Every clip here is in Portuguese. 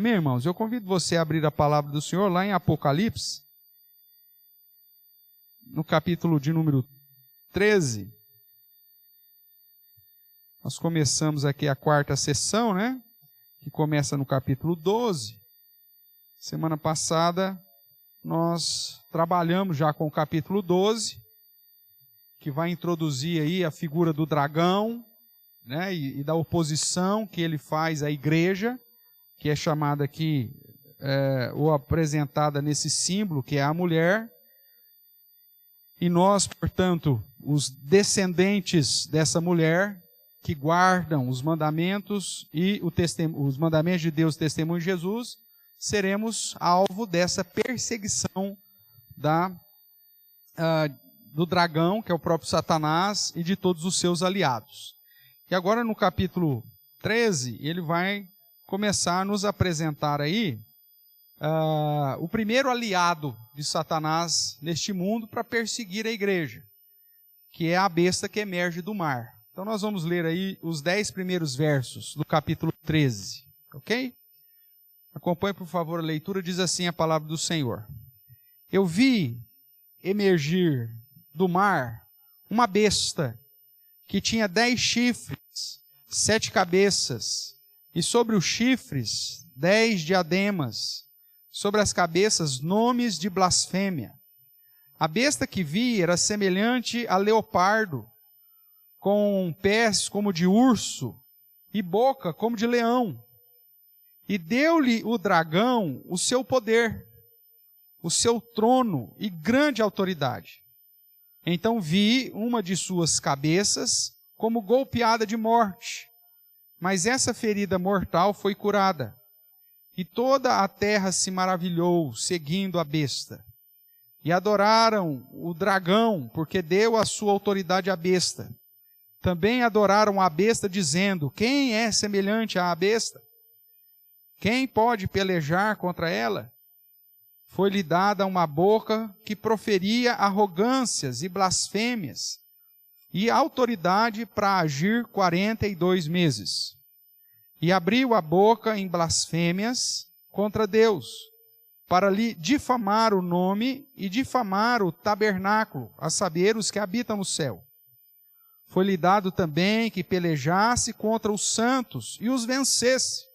Amém, irmãos? Eu convido você a abrir a palavra do Senhor lá em Apocalipse, no capítulo de número 13. Nós começamos aqui a quarta sessão, né? Que começa no capítulo 12. Semana passada nós trabalhamos já com o capítulo 12, que vai introduzir aí a figura do dragão, né? E da oposição que ele faz à igreja, que é chamada aqui, ou apresentada nesse símbolo, que é a mulher. E nós, portanto, os descendentes dessa mulher, que guardam os mandamentos e os mandamentos de Deus, testemunho de Jesus, seremos alvo dessa perseguição do dragão, que é o próprio Satanás, e de todos os seus aliados. E agora no capítulo 13, ele vai começar a nos apresentar aí o primeiro aliado de Satanás neste mundo para perseguir a igreja, que é a besta que emerge do mar. Então nós vamos ler aí os 10 primeiros versos do capítulo 13, ok? Acompanhe, por favor, a leitura. Diz assim a palavra do Senhor. Eu vi emergir do mar uma besta que tinha 10 chifres, 7 cabeças, e sobre os chifres 10 diademas, sobre as cabeças nomes de blasfêmia. A besta que vi era semelhante a leopardo, com pés como de urso e boca como de leão. E deu-lhe o dragão o seu poder, o seu trono e grande autoridade. Então vi uma de suas cabeças como golpeada de morte, mas essa ferida mortal foi curada. E toda a terra se maravilhou, seguindo a besta. E adoraram o dragão, porque deu a sua autoridade à besta. Também adoraram a besta, dizendo: quem é semelhante à besta? Quem pode pelejar contra ela? Foi-lhe dada uma boca que proferia arrogâncias e blasfêmias, e autoridade para agir 42 meses. E abriu a boca em blasfêmias contra Deus, para lhe difamar o nome e difamar o tabernáculo, a saber, os que habitam no céu. Foi-lhe dado também que pelejasse contra os santos e os vencesse.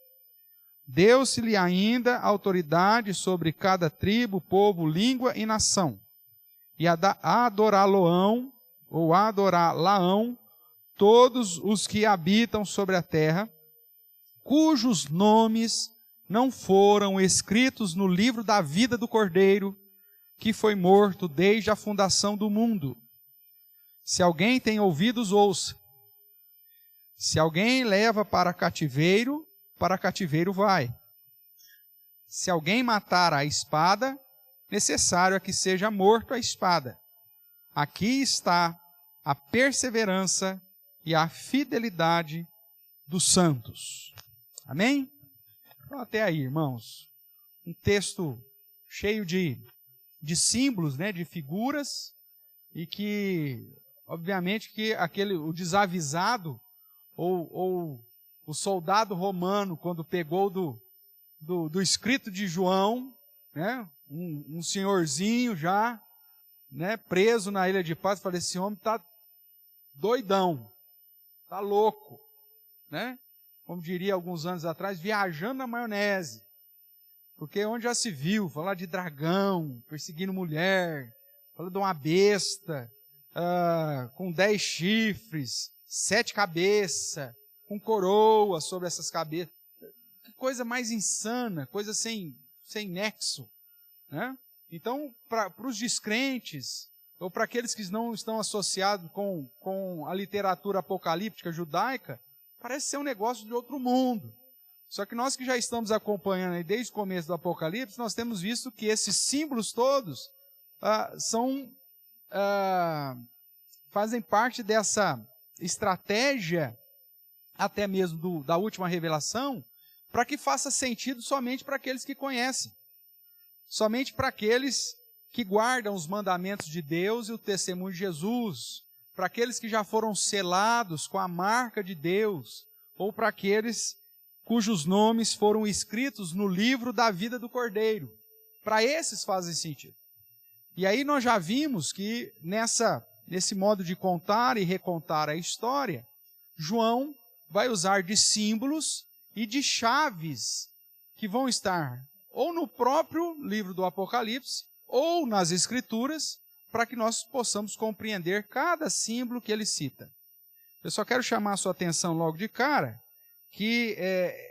Deu-se-lhe ainda autoridade sobre cada tribo, povo, língua e nação. E adorá-lo-ão, ou adorá-la-ão, todos os que habitam sobre a terra, cujos nomes não foram escritos no livro da vida do Cordeiro, que foi morto desde a fundação do mundo. Se alguém tem ouvidos, ouça. Se alguém leva para cativeiro vai. Se alguém matar a espada, necessário é que seja morto a espada. Aqui está a perseverança e a fidelidade dos santos. Amém? Então, até aí, irmãos. Um texto cheio de símbolos, né, de figuras, e que, obviamente, que o desavisado, ou o soldado romano, quando pegou do escrito de João, né, um senhorzinho já, né, preso na ilha de Pásmos, falei: esse homem está doidão, está louco, né? Como diria alguns anos atrás, viajando na maionese. Porque onde já se viu falar de dragão, perseguindo mulher, falando de uma besta, com 10 chifres, 7 cabeças, com coroa sobre essas cabeças. Que coisa mais insana, coisa sem nexo, né? Então, para os descrentes, ou para aqueles que não estão associados com a literatura apocalíptica judaica, parece ser um negócio de outro mundo. Só que nós que já estamos acompanhando aí desde o começo do Apocalipse, nós temos visto que esses símbolos todos fazem parte dessa estratégia, até mesmo da última revelação, para que faça sentido somente para aqueles que conhecem. Somente para aqueles que guardam os mandamentos de Deus e o testemunho de Jesus, para aqueles que já foram selados com a marca de Deus, ou para aqueles cujos nomes foram escritos no livro da vida do Cordeiro. Para esses fazem sentido. E aí nós já vimos que nesse modo de contar e recontar a história, João vai usar de símbolos e de chaves que vão estar ou no próprio livro do Apocalipse ou nas Escrituras, para que nós possamos compreender cada símbolo que ele cita. Eu só quero chamar a sua atenção logo de cara, que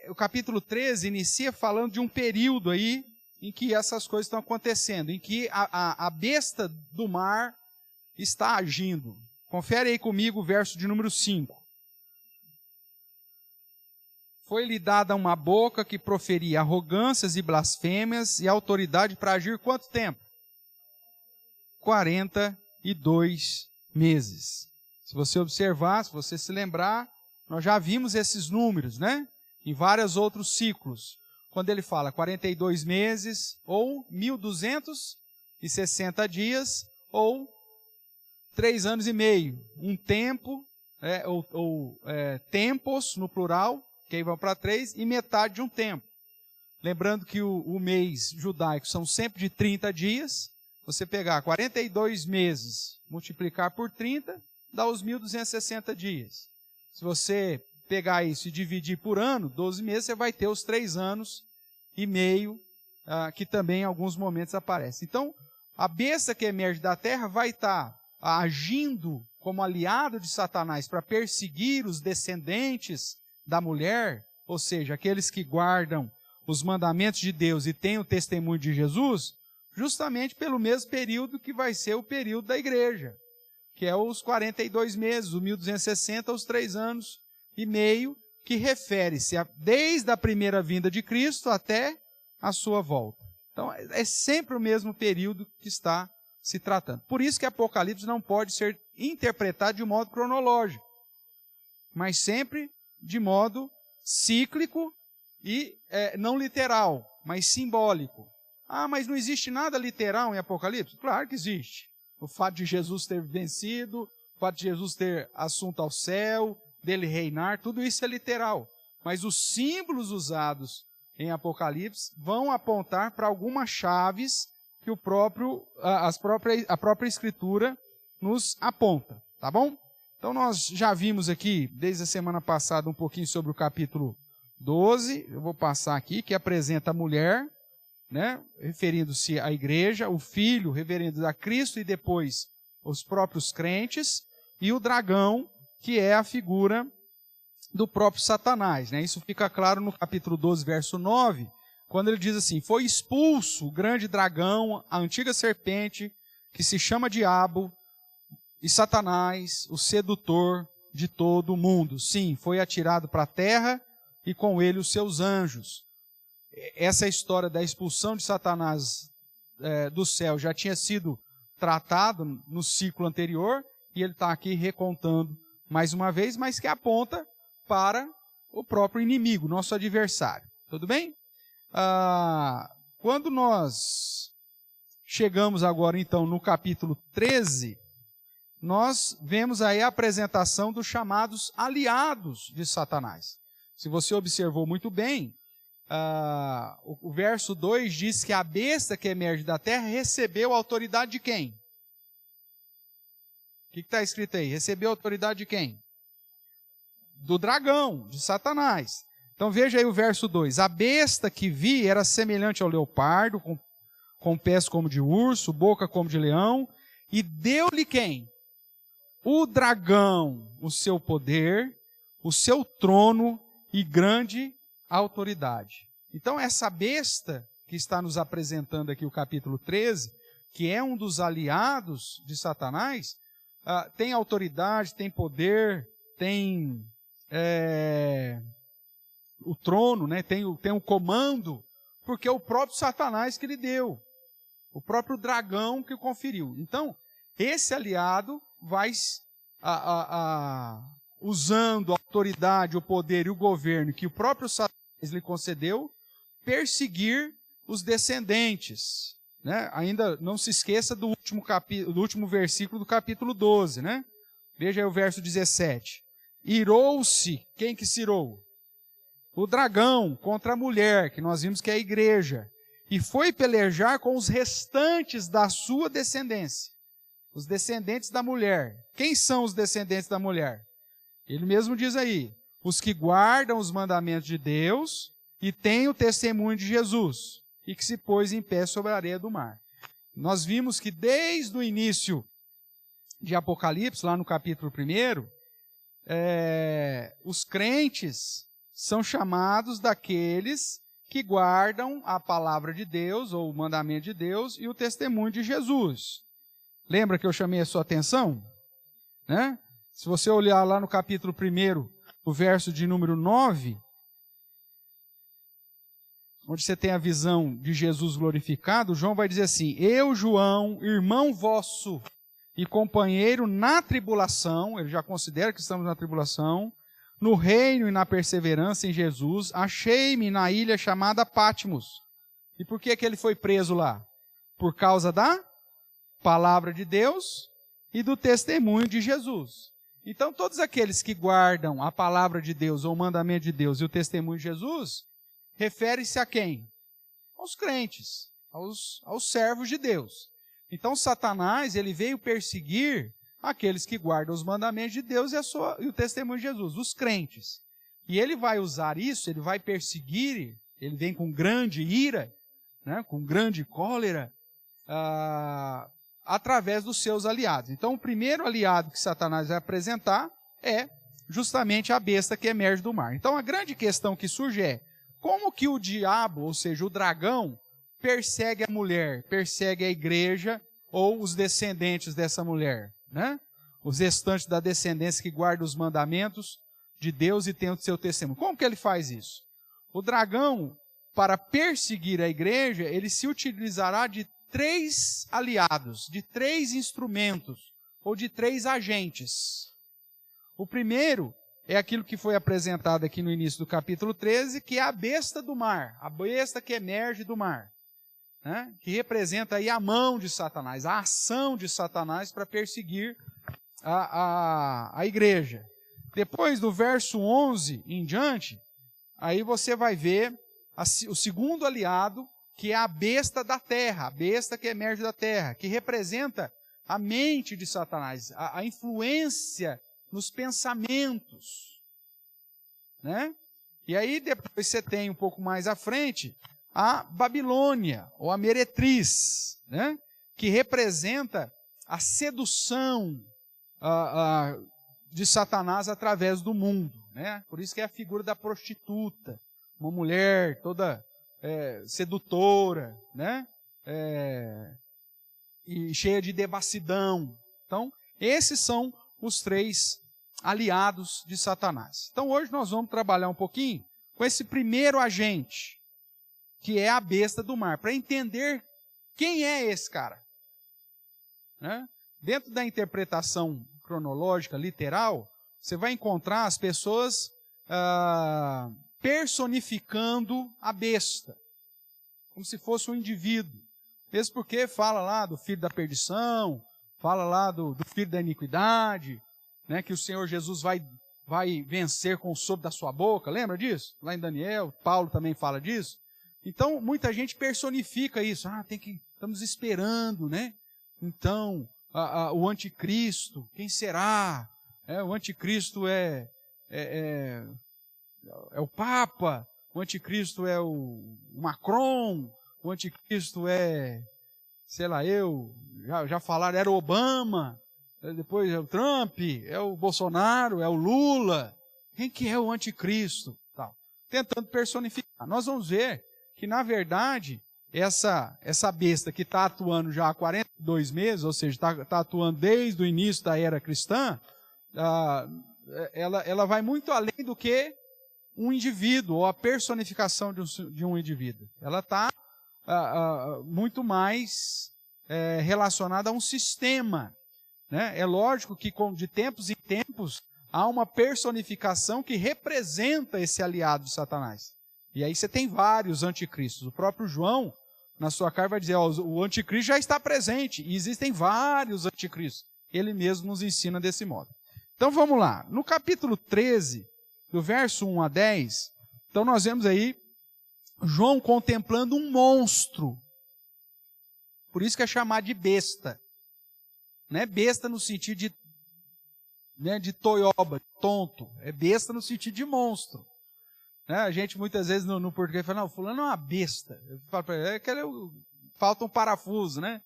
o capítulo 13 inicia falando de um período aí em que essas coisas estão acontecendo, em que a besta do mar está agindo. Confere aí comigo o verso de número 5. Foi-lhe dada uma boca que proferia arrogâncias e blasfêmias e autoridade para agir quanto tempo? 42 meses. Se você observar, se você se lembrar, nós já vimos esses números, né? Em vários outros ciclos. Quando ele fala 42 meses, ou 1.260 dias, ou 3 anos e meio. Um tempo, tempos no plural, que aí vão para 3, e metade de um tempo. Lembrando que o mês judaico são sempre de 30 dias. Você pegar 42 meses, multiplicar por 30, dá os 1.260 dias. Se você pegar isso e dividir por ano, 12 meses, você vai ter os 3 anos e meio, que também em alguns momentos aparece. Então, a besta que emerge da terra vai estar agindo como aliado de Satanás para perseguir os descendentes da mulher, ou seja, aqueles que guardam os mandamentos de Deus e têm o testemunho de Jesus, justamente pelo mesmo período que vai ser o período da igreja, que é os 42 meses, os 1.260, os 3 anos e meio, que refere-se desde a primeira vinda de Cristo até a sua volta. Então, é sempre o mesmo período que está se tratando. Por isso que Apocalipse não pode ser interpretado de modo cronológico, mas sempre de modo cíclico e não literal, mas simbólico. Ah, mas não existe nada literal em Apocalipse? Claro que existe. O fato de Jesus ter vencido, o fato de Jesus ter assunto ao céu, dele reinar, tudo isso é literal. Mas os símbolos usados em Apocalipse vão apontar para algumas chaves que a própria Escritura nos aponta, tá bom? Então nós já vimos aqui, desde a semana passada, um pouquinho sobre o capítulo 12, eu vou passar aqui, que apresenta a mulher, né, referindo-se à igreja, o filho, referindo-se a Cristo e depois os próprios crentes, e o dragão, que é a figura do próprio Satanás, né? Isso fica claro no capítulo 12, verso 9, quando ele diz assim: foi expulso o grande dragão, a antiga serpente, que se chama Diabo, e Satanás, o sedutor de todo o mundo. Sim, foi atirado para a terra e com ele os seus anjos. Essa história da expulsão de Satanás do céu já tinha sido tratado no ciclo anterior, e ele está aqui recontando mais uma vez, mas que aponta para o próprio inimigo, nosso adversário. Tudo bem? Quando nós chegamos agora, então, no capítulo 13, nós vemos aí a apresentação dos chamados aliados de Satanás. Se você observou muito bem, o verso 2 diz que a besta que emerge da terra recebeu a autoridade de quem? O que está escrito aí? Recebeu a autoridade de quem? Do dragão, de Satanás. Então veja aí o verso 2. A besta que vi era semelhante ao leopardo, com pés como de urso, boca como de leão, e deu-lhe quem? O dragão, o seu poder, o seu trono e grande autoridade. Então essa besta que está nos apresentando aqui o capítulo 13, que é um dos aliados de Satanás, tem autoridade, tem poder, tem o trono, né? tem o comando, porque é o próprio Satanás que lhe deu, o próprio dragão que o conferiu. Então, esse aliado vai, usando a autoridade, o poder e o governo que o próprio Satanás lhe concedeu, perseguir os descendentes. Né? Ainda não se esqueça do último versículo do capítulo 12. Né? Veja aí o verso 17. Irou-se, quem que se irou? o dragão contra a mulher, que nós vimos que é a igreja, e foi pelejar com os restantes da sua descendência. Os descendentes da mulher. Quem são os descendentes da mulher? Ele mesmo diz aí, os que guardam os mandamentos de Deus e têm o testemunho de Jesus, e que se pôs em pé sobre a areia do mar. Nós vimos que desde o início de Apocalipse, lá no capítulo 1, os crentes são chamados daqueles que guardam a palavra de Deus, ou o mandamento de Deus, e o testemunho de Jesus. Lembra que eu chamei a sua atenção? Né? Se você olhar lá no capítulo 1, o verso de número 9, onde você tem a visão de Jesus glorificado, João vai dizer assim, eu, João, irmão vosso e companheiro na tribulação, ele já considera que estamos na tribulação, no reino e na perseverança em Jesus, achei-me na ilha chamada Patmos. E por que ele foi preso lá? Por causa da palavra de Deus e do testemunho de Jesus. Então, todos aqueles que guardam a palavra de Deus, ou o mandamento de Deus e o testemunho de Jesus, refere-se a quem? Aos crentes, aos servos de Deus. Então, Satanás, ele veio perseguir aqueles que guardam os mandamentos de Deus e o testemunho de Jesus, os crentes. E ele vai usar isso, ele vai perseguir, ele vem com grande ira, né, com grande cólera, através dos seus aliados. Então, o primeiro aliado que Satanás vai apresentar é justamente a besta que emerge do mar. Então, a grande questão que surge é, como que o diabo, ou seja, o dragão, persegue a mulher, persegue a igreja ou os descendentes dessa mulher, né? Os restantes da descendência que guardam os mandamentos de Deus e tem o seu testemunho. Como que ele faz isso? O dragão, para perseguir a igreja, ele se utilizará de 3 aliados, de 3 instrumentos, ou de 3 agentes. O primeiro é aquilo que foi apresentado aqui no início do capítulo 13, que é a besta do mar, a besta que emerge do mar, né? Que representa aí a mão de Satanás, a ação de Satanás para perseguir a igreja. Depois do verso 11 em diante, aí você vai ver o segundo aliado, que é a besta da terra, a besta que emerge da terra, que representa a mente de Satanás, a influência nos pensamentos, né? E aí depois você tem um pouco mais à frente a Babilônia, ou a meretriz, né? Que representa a sedução de Satanás através do mundo, né? Por isso que é a figura da prostituta, uma mulher toda sedutora, né? E cheia de devassidão. Então, esses são os 3 aliados de Satanás. Então, hoje nós vamos trabalhar um pouquinho com esse primeiro agente, que é a besta do mar, para entender quem é esse cara, né? Dentro da interpretação cronológica, literal, você vai encontrar as pessoas personificando a besta, como se fosse um indivíduo. Mesmo porque fala lá do filho da perdição, fala lá do filho da iniquidade, né, que o Senhor Jesus vai vencer com o sopro da sua boca, lembra disso? Lá em Daniel, Paulo também fala disso. Então, muita gente personifica isso. Estamos esperando, né? Então, o anticristo, quem será? O anticristo é o Papa, o anticristo é o Macron, o anticristo é, sei lá, já falaram, era o Obama, depois é o Trump, é o Bolsonaro, é o Lula. Quem que é o anticristo? Tal. Tentando personificar. Nós vamos ver que, na verdade, essa besta que está atuando já há 42 meses, ou seja, está atuando desde o início da era cristã, ela vai muito além do que um indivíduo, ou a personificação de um indivíduo. Ela está muito mais relacionada a um sistema, né? É lógico que de tempos em tempos há uma personificação que representa esse aliado de Satanás. E aí você tem vários anticristos. O próprio João, na sua carta, vai dizer, o anticristo já está presente, e existem vários anticristos. Ele mesmo nos ensina desse modo. Então vamos lá. No capítulo 13, do verso 1 a 10, Então nós vemos aí João contemplando um monstro. Por isso que é chamado de besta. Não é besta no sentido de, né, de toioba, tonto. É besta no sentido de monstro. Né? A gente muitas vezes no português fala, não, fulano é uma besta. Eu falo para ele, falta um parafuso, né?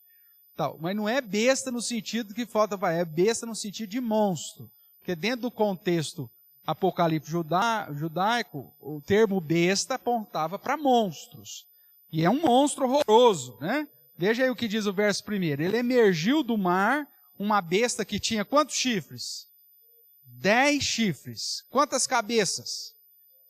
Tal. Mas não é besta no sentido que falta, é besta no sentido de monstro. Porque dentro do contexto apocalipse judaico, o termo besta apontava para monstros. E é um monstro horroroso, né? Veja aí o que diz o verso 1. Ele emergiu do mar, uma besta que tinha quantos chifres? 10 chifres. Quantas cabeças?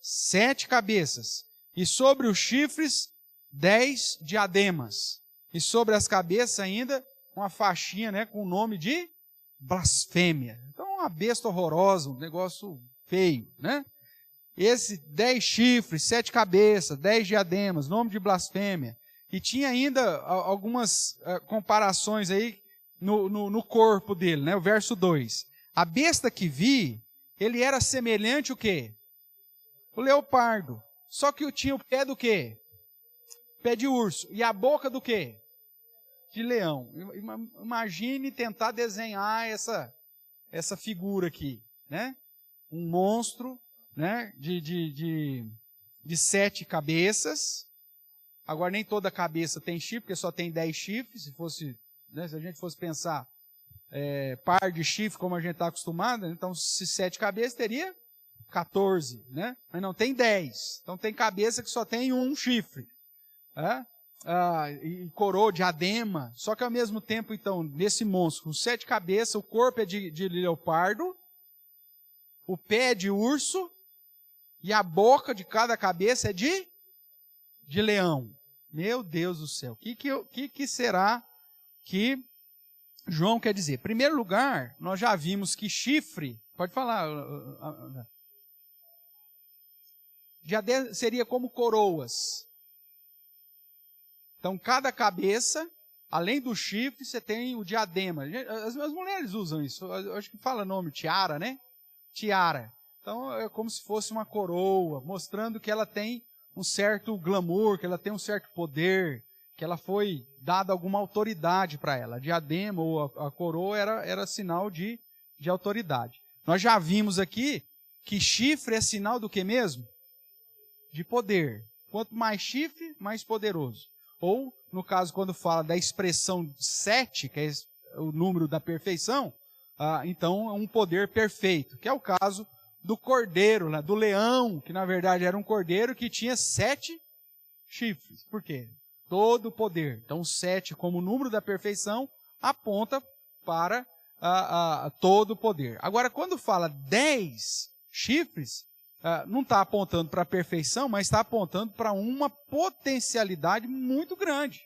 7 cabeças. E sobre os chifres, 10 diademas. E sobre as cabeças ainda, uma faixinha, né, com o nome de blasfêmia. Então, uma besta horrorosa, um negócio feio, né? Esse 10 chifres, 7 cabeças, 10 diademas, nome de blasfêmia. E tinha ainda algumas comparações aí no corpo dele, né? O verso 2. A besta que vi, ele era semelhante o quê? O leopardo. Só que tinha o pé do quê? Pé de urso. E a boca do quê? De leão. Imagine tentar desenhar essa figura aqui, né? Um monstro, né? De 7 cabeças. Agora nem toda cabeça tem chifre, porque só tem 10 chifres. Se fosse, né, se a gente fosse pensar par de chifre, como a gente está acostumado, então se 7 cabeças teria 14, né? Mas não tem 10. Então tem cabeça que só tem um chifre. E coroa, diadema. Só que ao mesmo tempo, então, nesse monstro, com 7 cabeças, o corpo é de leopardo, o pé é de urso, e a boca de cada cabeça é de leão. Meu Deus do céu. O que será que João quer dizer? Em primeiro lugar, nós já vimos que chifre, pode falar, diadema seria como coroas. Então, cada cabeça, além do chifre, você tem o diadema. As mulheres usam isso. Eu acho que fala nome, tiara, né? Tiara. Então, é como se fosse uma coroa, mostrando que ela tem um certo glamour, que ela tem um certo poder, que ela foi dada alguma autoridade para ela. A diadema ou a coroa era sinal de autoridade. Nós já vimos aqui que chifre é sinal do que mesmo? De poder. Quanto mais chifre, mais poderoso. Ou, no caso, quando fala da expressão 7, que é o número da perfeição, então é um poder perfeito, que é o caso do cordeiro, né, do leão, que na verdade era um cordeiro que tinha 7 chifres. Por quê? Todo o poder. Então, 7 como número da perfeição aponta para todo o poder. Agora, quando fala 10 chifres, não está apontando para a perfeição, mas está apontando para uma potencialidade muito grande.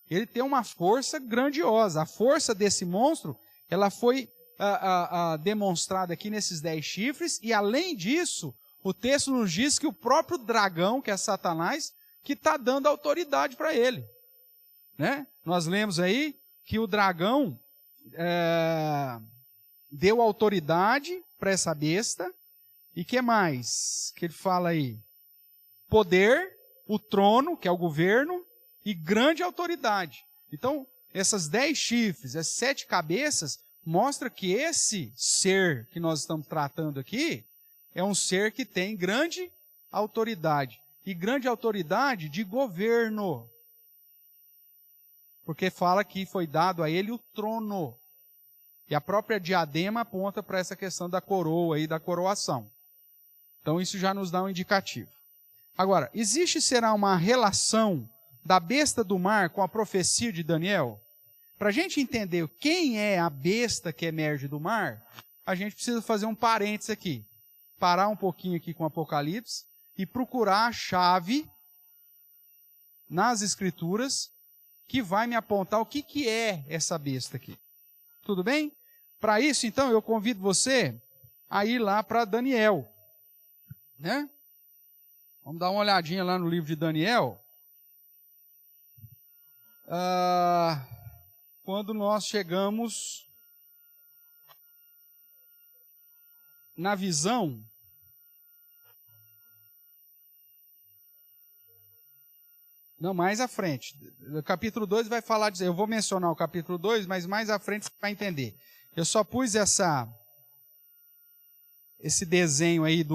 Ele tem uma força grandiosa. A força desse monstro, ela foi demonstrada aqui nesses 10 chifres, e além disso, o texto nos diz que o próprio dragão, que é Satanás, que está dando autoridade para ele. Né? Nós lemos aí que o dragão deu autoridade para essa besta. E que mais que ele fala aí? Poder, o trono, que é o governo, e grande autoridade. Então, essas 10 chifres, essas 7 cabeças, mostra que esse ser que nós estamos tratando aqui é um ser que tem grande autoridade. E grande autoridade de governo. Porque fala que foi dado a ele o trono. E a própria diadema aponta para essa questão da coroa e da coroação. Então isso já nos dá um indicativo. Agora, será uma relação da besta do mar com a profecia de Daniel? Para a gente entender quem é a besta que emerge do mar, a gente precisa fazer um parênteses aqui. Parar um pouquinho aqui com o Apocalipse e procurar a chave nas Escrituras que vai me apontar o que é essa besta aqui. Tudo bem? Para isso, então, eu convido você a ir lá para Daniel. Né? Vamos dar uma olhadinha lá no livro de Daniel. Quando nós chegamos na visão Não, mais à frente. O capítulo 2 vai falar disso. Eu vou mencionar o capítulo 2, mas mais à frente você vai entender. Eu só pus esse desenho aí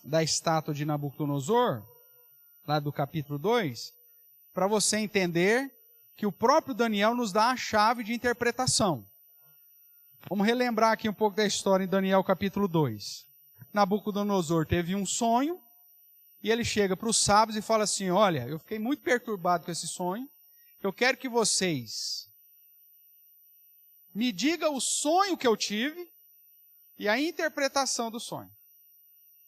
da estátua de Nabucodonosor, lá do capítulo 2, para você entender que o próprio Daniel nos dá a chave de interpretação. Vamos relembrar aqui um pouco da história em Daniel capítulo 2. Nabucodonosor teve um sonho, e ele chega para os sábios e fala assim, olha, eu fiquei muito perturbado com esse sonho, eu quero que vocês me digam o sonho que eu tive e a interpretação do sonho.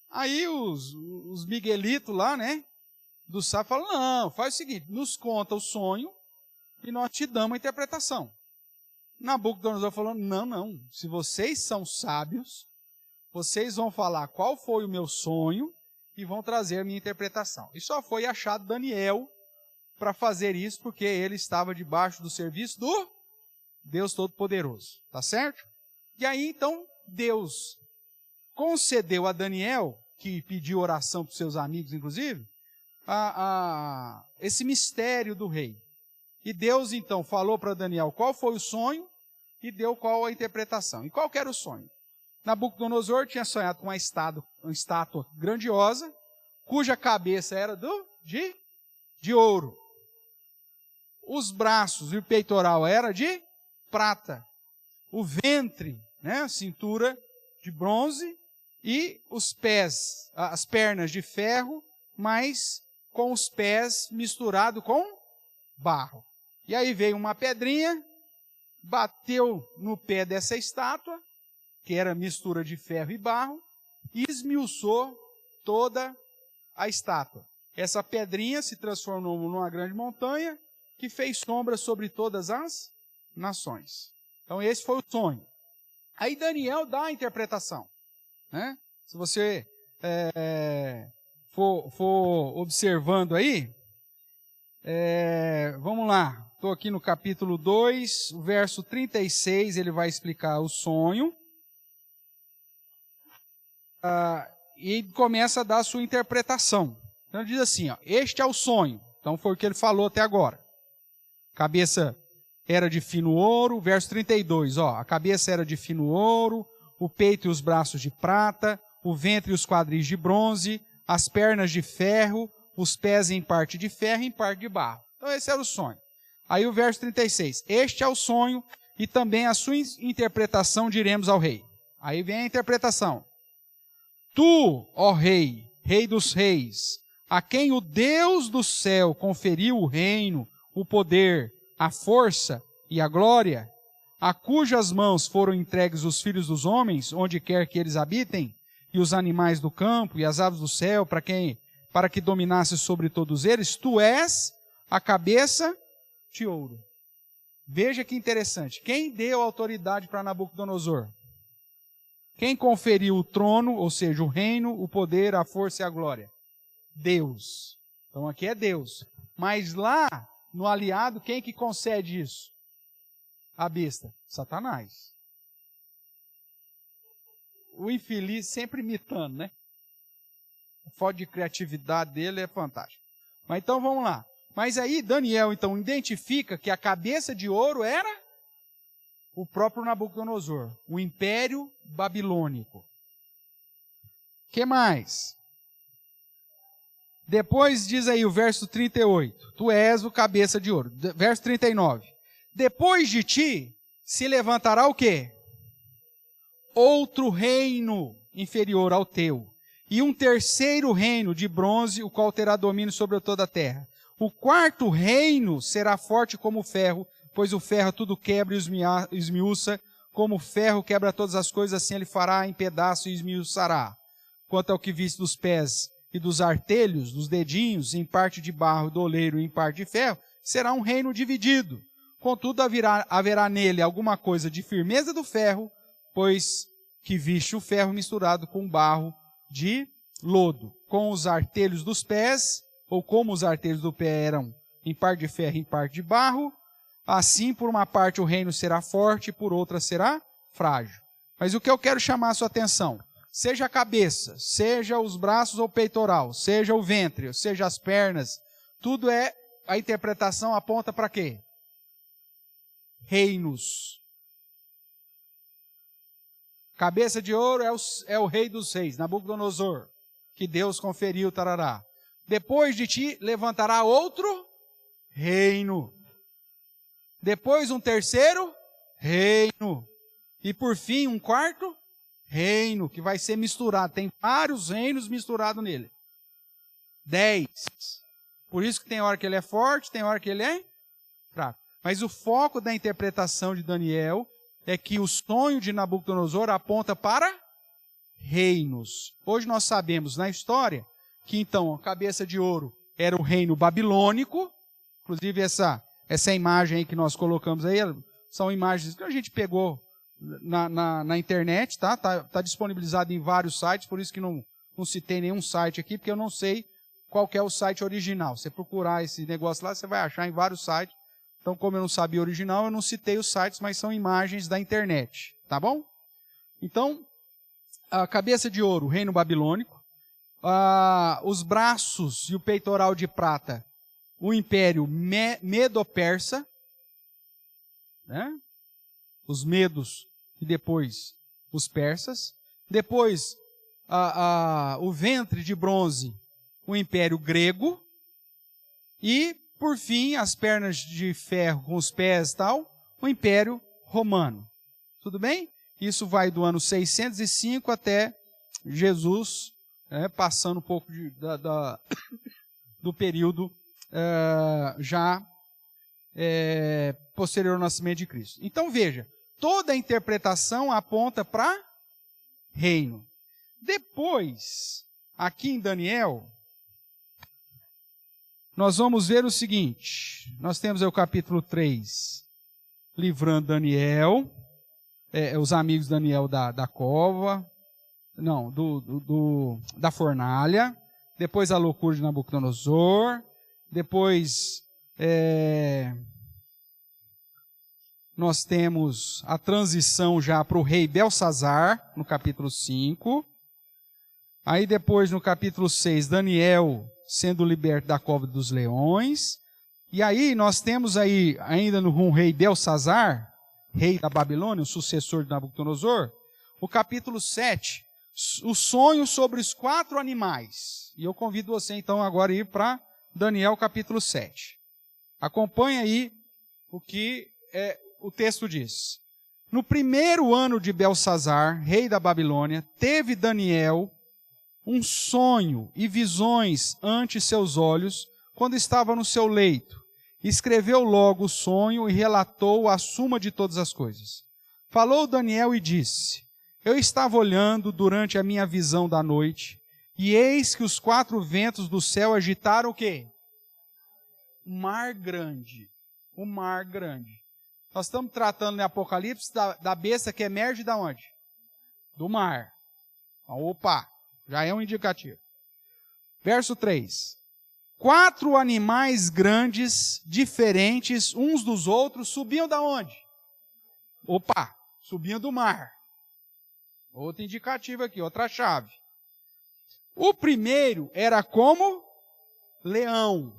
Aí os miguelitos lá, né, do sábio falam, não, faz o seguinte, nos conta o sonho e nós te damos a interpretação. Nabucodonosor falou, não, se vocês são sábios, vocês vão falar qual foi o meu sonho e vão trazer a minha interpretação. E só foi achado Daniel para fazer isso, porque ele estava debaixo do serviço do Deus Todo-Poderoso. Tá certo? E aí, então, Deus concedeu a Daniel, que pediu oração para os seus amigos, inclusive, esse mistério do rei. E Deus, então, falou para Daniel qual foi o sonho e deu qual a interpretação. E qual que era o sonho? Nabucodonosor tinha sonhado com uma estátua grandiosa, cuja cabeça era de ouro. Os braços e o peitoral era de prata. O ventre, né, a cintura de bronze e os pés, as pernas de ferro, mas com os pés misturados com barro. E aí veio uma pedrinha, bateu no pé dessa estátua, que era mistura de ferro e barro, e esmiuçou toda a estátua. Essa pedrinha se transformou numa grande montanha, que fez sombra sobre todas as nações. Então esse foi o sonho. Aí Daniel dá a interpretação, né? Se você for observando aí, vamos lá, estou aqui no capítulo 2, o verso 36, ele vai explicar o sonho. E começa a dar a sua interpretação. Então ele diz assim, ó, este é o sonho. Então foi o que ele falou até agora. Cabeça era de fino ouro, verso 32, ó, a cabeça era de fino ouro, o peito e os braços de prata, o ventre e os quadris de bronze, as pernas de ferro, os pés em parte de ferro e em parte de barro. Então esse era o sonho. Aí o verso 36, este é o sonho e também a sua interpretação diremos ao rei. Aí vem a interpretação. Tu, ó rei, rei dos reis, a quem o Deus do céu conferiu o reino, o poder, a força e a glória, a cujas mãos foram entregues os filhos dos homens, onde quer que eles habitem, e os animais do campo e as aves do céu, para que dominasse sobre todos eles, tu és a cabeça de ouro. Veja que interessante. Quem deu autoridade para Nabucodonosor? Quem conferiu o trono, ou seja, o reino, o poder, a força e a glória? Deus. Então aqui é Deus. Mas lá, no aliado, quem que concede isso? A besta. Satanás. O infeliz sempre imitando, né? A falta de criatividade dele é fantástica. Mas então vamos lá. Mas aí Daniel então identifica que a cabeça de ouro era o próprio Nabucodonosor, o Império Babilônico. Que mais? Depois diz aí o verso 38, tu és o cabeça de ouro. Verso 39, depois de ti se levantará o quê? Outro reino inferior ao teu, e um terceiro reino de bronze, o qual terá domínio sobre toda a terra. O quarto reino será forte como o ferro, pois o ferro tudo quebra e esmiuça, como o ferro quebra todas as coisas, assim ele fará em pedaços e esmiuçará. Quanto ao que viste dos pés e dos artelhos, dos dedinhos, em parte de barro do oleiro e em parte de ferro, será um reino dividido. Contudo, haverá nele alguma coisa de firmeza do ferro, pois que viste o ferro misturado com barro de lodo. Com os artelhos dos pés, ou como os artelhos do pé eram em parte de ferro e em parte de barro, assim por uma parte o reino será forte, por outra será frágil. Mas o que eu quero chamar a sua atenção, seja a cabeça, seja os braços ou peitoral, seja o ventre, seja as pernas, tudo é, a interpretação aponta para quê? Reinos. Cabeça de ouro é o rei dos reis, Nabucodonosor, que Deus conferiu, tarará. Depois de ti levantará outro reino. Depois um terceiro reino. E por fim um quarto reino, que vai ser misturado. Tem vários reinos misturados nele. 10. Por isso que tem hora que ele é forte, tem hora que ele é fraco. Mas o foco da interpretação de Daniel é que o sonho de Nabucodonosor aponta para reinos. Hoje nós sabemos na história que então a cabeça de ouro era o reino babilônico. Inclusive essa imagem aí que nós colocamos aí, são imagens que a gente pegou na internet, tá? Tá disponibilizado em vários sites, por isso que não citei nenhum site aqui, porque eu não sei qual que é o site original. Você procurar esse negócio lá, você vai achar em vários sites. Então, como eu não sabia o original, eu não citei os sites, mas são imagens da internet, tá bom? Então, a cabeça de ouro, o reino babilônico, os braços e o peitoral de prata, o império medo-persa, né? Os medos e depois os persas. Depois, o ventre de bronze, o império grego. E, por fim, as pernas de ferro com os pés e tal, o império romano. Tudo bem? Isso vai do ano 605 até Jesus, passando um pouco do período posterior ao nascimento de Cristo. Então veja, toda a interpretação aponta para reino. Depois, aqui em Daniel, nós vamos ver o seguinte. Nós temos aí o capítulo 3, livrando Daniel, os amigos de Daniel da cova, não, da fornalha, depois a loucura de Nabucodonosor, depois nós temos a transição já para o rei Belsazar, no capítulo 5. Aí depois, no capítulo 6, Daniel sendo liberto da cova dos leões. E aí nós temos aí, ainda no rei Belsazar, rei da Babilônia, o sucessor de Nabucodonosor, o capítulo 7, o sonho sobre os 4 animais. E eu convido você então agora a ir para Daniel capítulo 7. Acompanhe aí o que o texto diz. No primeiro ano de Belsazar, rei da Babilônia, teve Daniel um sonho e visões ante seus olhos quando estava no seu leito. Escreveu logo o sonho e relatou a suma de todas as coisas. Falou Daniel e disse: Eu estava olhando durante a minha visão da noite, e eis que os 4 ventos do céu agitaram o quê? O mar grande. O mar grande. Nós estamos tratando no Apocalipse da besta que emerge da onde? Do mar. Opa, já é um indicativo. Verso 3. 4 animais grandes, diferentes uns dos outros, subiam da onde? Opa, subiam do mar. Outro indicativo aqui, outra chave. O primeiro era como leão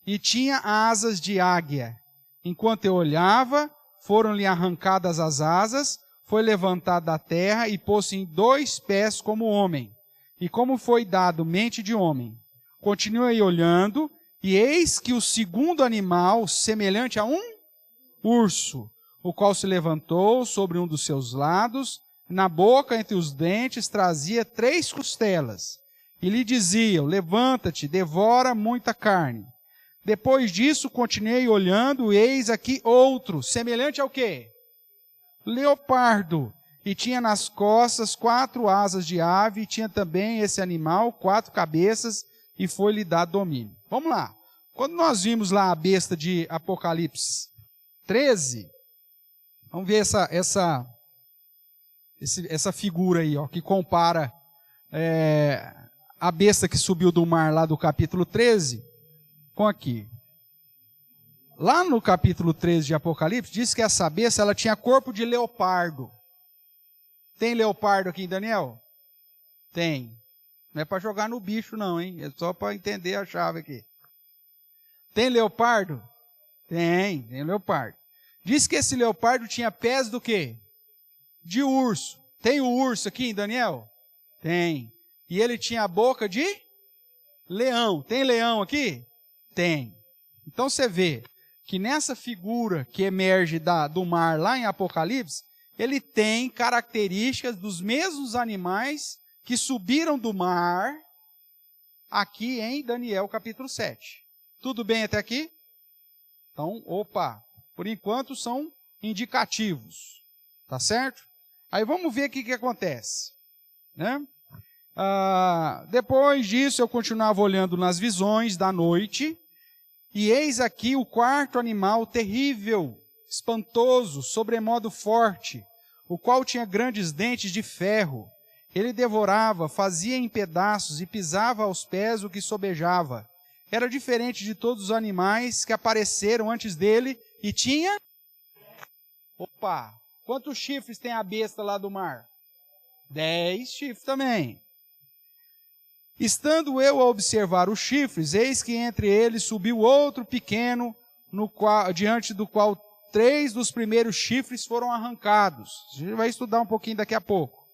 e tinha asas de águia. Enquanto eu olhava, foram-lhe arrancadas as asas, foi levantado da terra e pôs-se em 2 pés como homem, e como foi dado mente de homem. Continuei olhando, e eis que o segundo animal, semelhante a um urso, o qual se levantou sobre um dos seus lados, na boca, entre os dentes, trazia 3 costelas, e lhe diziam: levanta-te, devora muita carne. Depois disso, continuei olhando, e eis aqui outro, semelhante ao quê? Leopardo, e tinha nas costas 4 asas de ave, e tinha também esse animal 4 cabeças, e foi-lhe dado domínio. Vamos lá. Quando nós vimos lá a besta de Apocalipse 13, vamos ver essa figura aí, ó, que compara a besta que subiu do mar lá do capítulo 13 com aqui. Lá no capítulo 13 de Apocalipse, diz que essa besta ela tinha corpo de leopardo. Tem leopardo aqui em Daniel? Tem. Não é para jogar no bicho não, hein? É só para entender a chave aqui. Tem leopardo? Tem leopardo. Diz que esse leopardo tinha pés do quê? De urso. Tem o urso aqui em Daniel? Tem. E ele tinha a boca de leão. Tem leão aqui? Tem. Então você vê que nessa figura que emerge do mar lá em Apocalipse, ele tem características dos mesmos animais que subiram do mar aqui em Daniel capítulo 7. Tudo bem até aqui? Então, por enquanto são indicativos. Tá certo? Aí vamos ver o que acontece. Né? Depois disso eu continuava olhando nas visões da noite, e eis aqui o quarto animal terrível, espantoso, sobremodo forte, o qual tinha grandes dentes de ferro. Ele devorava, fazia em pedaços e pisava aos pés o que sobejava. Era diferente de todos os animais que apareceram antes dele e tinha... Quantos chifres tem a besta lá do mar? 10 chifres também. Estando eu a observar os chifres, eis que entre eles subiu outro pequeno, diante do qual 3 dos primeiros chifres foram arrancados. A gente vai estudar um pouquinho daqui a pouco.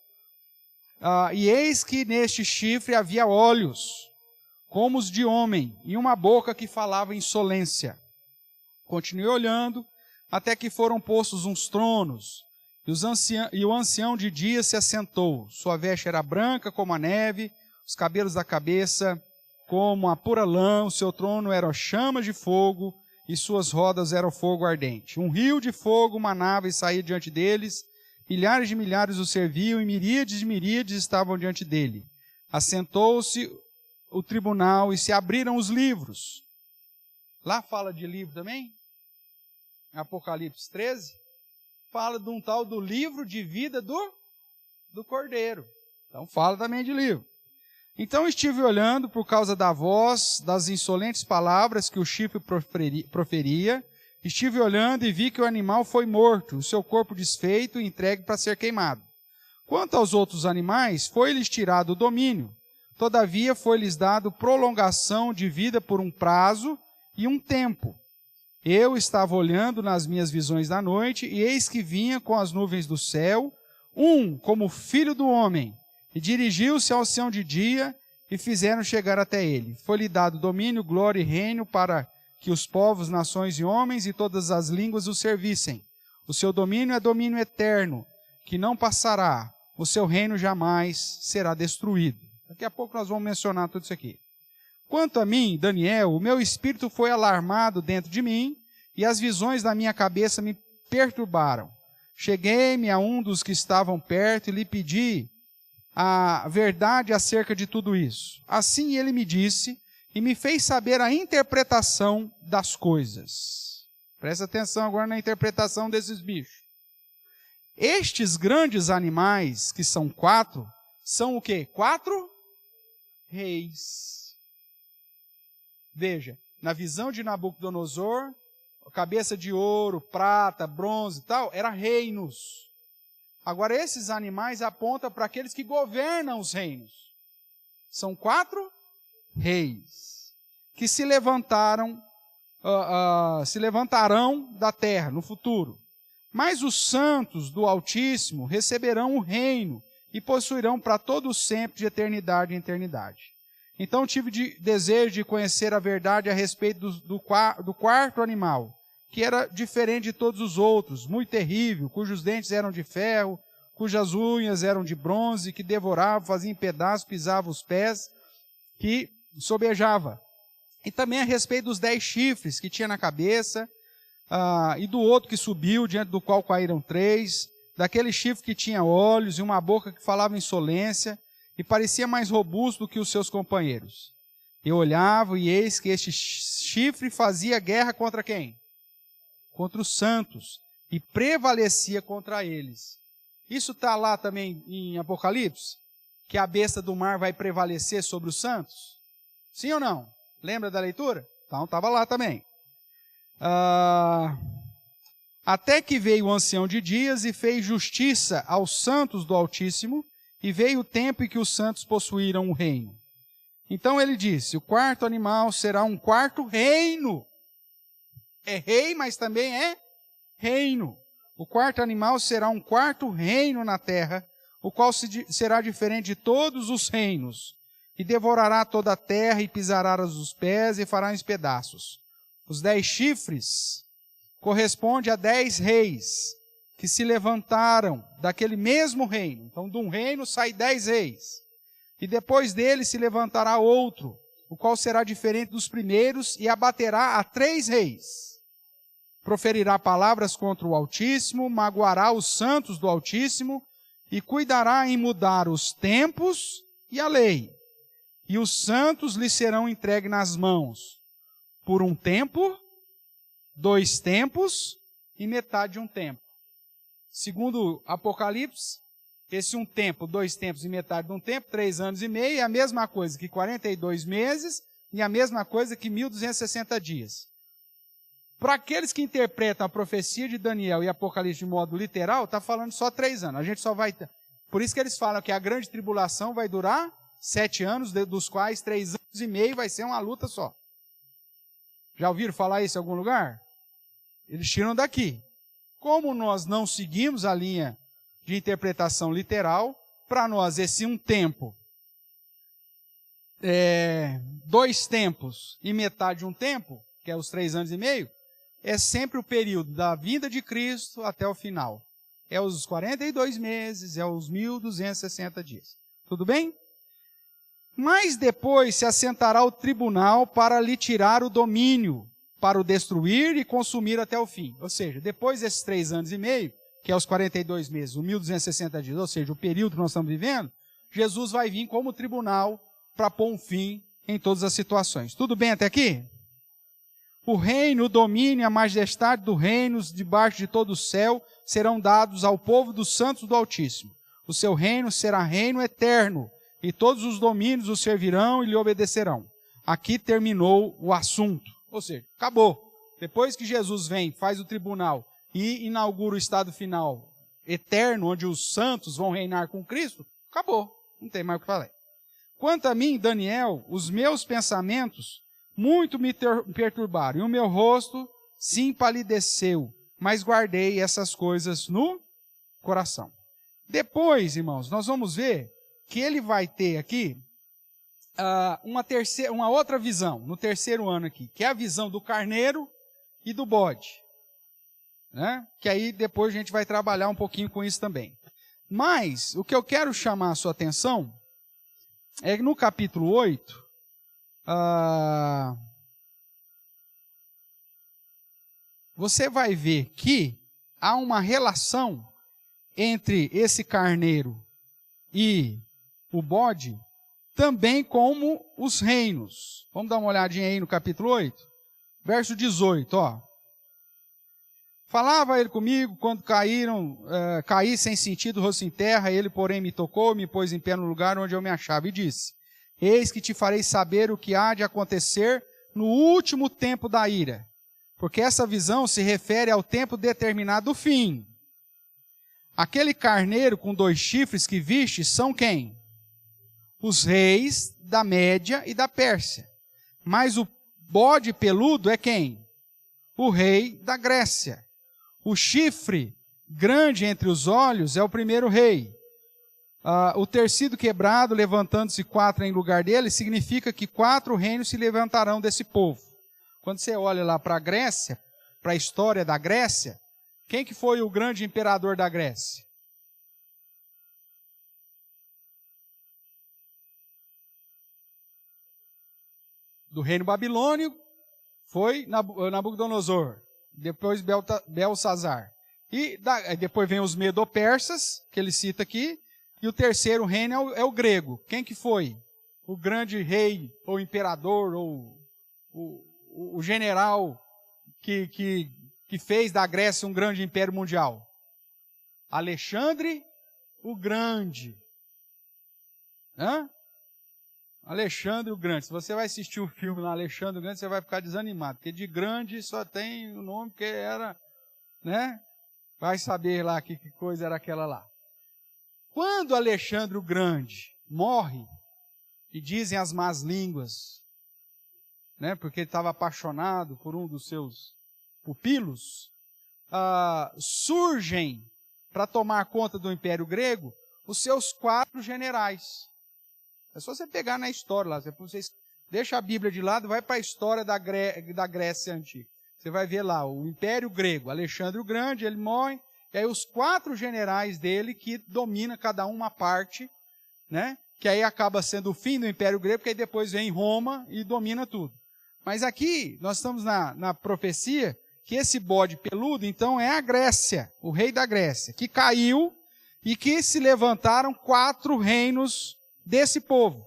E eis que neste chifre havia olhos, como os de homem, e uma boca que falava insolência. Continuei olhando, até que foram postos uns tronos, e o ancião de dias se assentou. Sua veste era branca como a neve, os cabelos da cabeça como a pura lã, o seu trono era chamas de fogo, e suas rodas eram fogo ardente. Um rio de fogo manava e saía diante deles, milhares de milhares o serviam, e miríades de miríades estavam diante dele. Assentou-se o tribunal, e se abriram os livros. Lá fala de livro também? Apocalipse 13. Fala de um tal do livro de vida do Cordeiro. Então fala também de livro. Então estive olhando por causa da voz, das insolentes palavras que o chifre proferia. Estive olhando e vi que o animal foi morto, o seu corpo desfeito e entregue para ser queimado. Quanto aos outros animais, foi-lhes tirado o domínio. Todavia foi-lhes dado prolongação de vida por um prazo e um tempo. Eu estava olhando nas minhas visões da noite, e eis que vinha com as nuvens do céu, como filho do homem, e dirigiu-se ao ancião de dia, e fizeram chegar até ele. Foi-lhe dado domínio, glória e reino para que os povos, nações e homens e todas as línguas o servissem. O seu domínio é domínio eterno, que não passará. O seu reino jamais será destruído. Daqui a pouco nós vamos mencionar tudo isso aqui. Quanto a mim, Daniel, o meu espírito foi alarmado dentro de mim, e as visões da minha cabeça me perturbaram. Cheguei-me a um dos que estavam perto e lhe pedi a verdade acerca de tudo isso. Assim ele me disse e me fez saber a interpretação das coisas. Presta atenção agora na interpretação desses bichos. Estes grandes animais, que são 4, são o quê? 4 reis. Veja, na visão de Nabucodonosor, cabeça de ouro, prata, bronze e tal, era reinos. Agora esses animais apontam para aqueles que governam os reinos. São 4 reis que se levantarão da terra no futuro. Mas os santos do Altíssimo receberão o reino e possuirão para todo sempre de eternidade em eternidade. Então tive desejo de conhecer a verdade a respeito do quarto animal, que era diferente de todos os outros, muito terrível, cujos dentes eram de ferro, cujas unhas eram de bronze, que devorava, fazia em pedaços, pisava os pés, que sobejava. E também a respeito dos 10 chifres que tinha na cabeça, e do outro que subiu, diante do qual caíram 3, daquele chifre que tinha olhos e uma boca que falava insolência, e parecia mais robusto do que os seus companheiros. Eu olhava, e eis que este chifre fazia guerra contra quem? Contra os santos, e prevalecia contra eles. Isso está lá também em Apocalipse? Que a besta do mar vai prevalecer sobre os santos? Sim ou não? Lembra da leitura? Então estava lá também. Até que veio o ancião de dias e fez justiça aos santos do Altíssimo, e veio o tempo em que os santos possuíram o reino. Então ele disse, o quarto animal será um quarto reino É rei, mas também é reino. O quarto animal será um quarto reino na terra, o qual será diferente de todos os reinos, e devorará toda a terra, e pisará os pés, e fará em pedaços. Os 10 chifres correspondem a 10 reis, que se levantaram daquele mesmo reino. Então, de um reino sai 10 reis. E depois dele se levantará outro, o qual será diferente dos primeiros, e abaterá a 3 reis. Proferirá palavras contra o Altíssimo, magoará os santos do Altíssimo, e cuidará em mudar os tempos e a lei. E os santos lhe serão entregues nas mãos, por um tempo, 2 tempos e metade de um tempo. Segundo Apocalipse, esse um tempo, 2 tempos e metade de um tempo, 3 anos e meio, é a mesma coisa que 42 meses e a mesma coisa que 1260 dias. Para aqueles que interpretam a profecia de Daniel e Apocalipse de modo literal, está falando só 3 anos. A gente só vai... Por isso que eles falam que a grande tribulação vai durar 7 anos, dos quais 3 anos e meio vai ser uma luta só. Já ouviram falar isso em algum lugar? Eles tiram daqui. Como nós não seguimos a linha de interpretação literal, para nós esse um tempo, 2 tempos e metade de um tempo, que é os 3 anos e meio, é sempre o período da vinda de Cristo até o final. É os 42 meses, é os 1260 dias. Tudo bem? Mas depois se assentará o tribunal para lhe tirar o domínio, para o destruir e consumir até o fim. Ou seja, depois desses 3 anos e meio, que é os 42 meses, os 1260 dias, ou seja, o período que nós estamos vivendo, Jesus vai vir como tribunal para pôr um fim em todas as situações. Tudo bem até aqui? O reino, o domínio, a majestade do reino, debaixo de todo o céu, serão dados ao povo dos santos do Altíssimo. O seu reino será reino eterno, e todos os domínios o servirão e lhe obedecerão. Aqui terminou o assunto. Ou seja, acabou. Depois que Jesus vem, faz o tribunal e inaugura o estado final eterno, onde os santos vão reinar com Cristo, acabou. Não tem mais o que falar. Quanto a mim, Daniel, os meus pensamentos muito me perturbaram, e o meu rosto se empalideceu, mas guardei essas coisas no coração. Depois, irmãos, nós vamos ver que ele vai ter aqui uma outra visão, no terceiro ano aqui, que é a visão do carneiro e do bode. Né? Que aí depois a gente vai trabalhar um pouquinho com isso também. Mas, o que eu quero chamar a sua atenção é que no capítulo 8, você vai ver que há uma relação entre esse carneiro e o bode, também como os reinos. Vamos dar uma olhadinha aí no capítulo 8, verso 18, ó. Falava ele comigo quando caí sem sentido, rosto em terra, ele, porém, me tocou, me pôs em pé no lugar onde eu me achava e disse: eis que te farei saber o que há de acontecer no último tempo da ira, porque essa visão se refere ao tempo determinado do fim. Aquele carneiro com 2 chifres que viste são quem? Os reis da Média e da Pérsia. Mas o bode peludo é quem? O rei da Grécia. O chifre grande entre os olhos é o primeiro rei. O tecido quebrado, levantando-se 4 em lugar dele, significa que 4 reinos se levantarão desse povo. Quando você olha lá para a Grécia, para a história da Grécia, quem que foi o grande imperador da Grécia? Do reino babilônio foi Nabucodonosor, depois Belsazar. E depois vem os medo-persas, que ele cita aqui, e o terceiro reino é o grego. Quem que foi? O grande rei, ou imperador, ou o general que fez da Grécia um grande império mundial? Alexandre o Grande. Alexandre o Grande. Se você vai assistir o filme lá, Alexandre o Grande, você vai ficar desanimado, porque de grande só tem o nome que era, né? Vai saber lá que coisa era aquela lá. Quando Alexandre o Grande morre, e dizem as más línguas, né? Porque ele estava apaixonado por um dos seus pupilos, surgem para tomar conta do Império Grego os seus 4 generais. É só você pegar na história lá, você deixa a Bíblia de lado, vai para a história da Grécia Antiga. Você vai ver lá o Império Grego, Alexandre o Grande, ele morre, e aí os 4 generais dele que dominam cada uma parte, né? Que aí acaba sendo o fim do Império Grego, porque aí depois vem Roma e domina tudo. Mas aqui, nós estamos na profecia que esse bode peludo, então, é a Grécia, o rei da Grécia, que caiu e que se levantaram 4 reinos desse povo,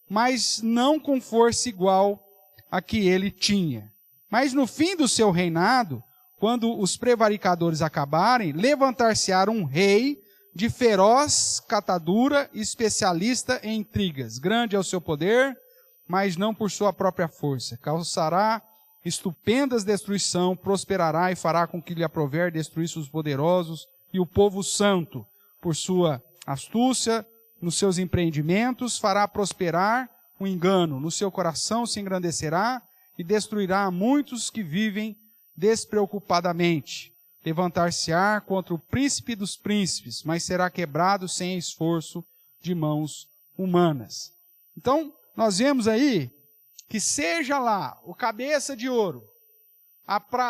mas não com força igual a que ele tinha. Mas no fim do seu reinado, quando os prevaricadores acabarem, levantar-se-á um rei de feroz catadura, especialista em intrigas. Grande é o seu poder, mas não por sua própria força. Causará estupendas destruição, prosperará e fará com que lhe aprover destruir os poderosos e o povo santo, por sua astúcia, nos seus empreendimentos, fará prosperar o engano, no seu coração se engrandecerá e destruirá muitos que vivem despreocupadamente. Levantar-se-á contra o príncipe dos príncipes, mas será quebrado sem esforço de mãos humanas. Então, nós vemos aí que seja lá o cabeça de ouro,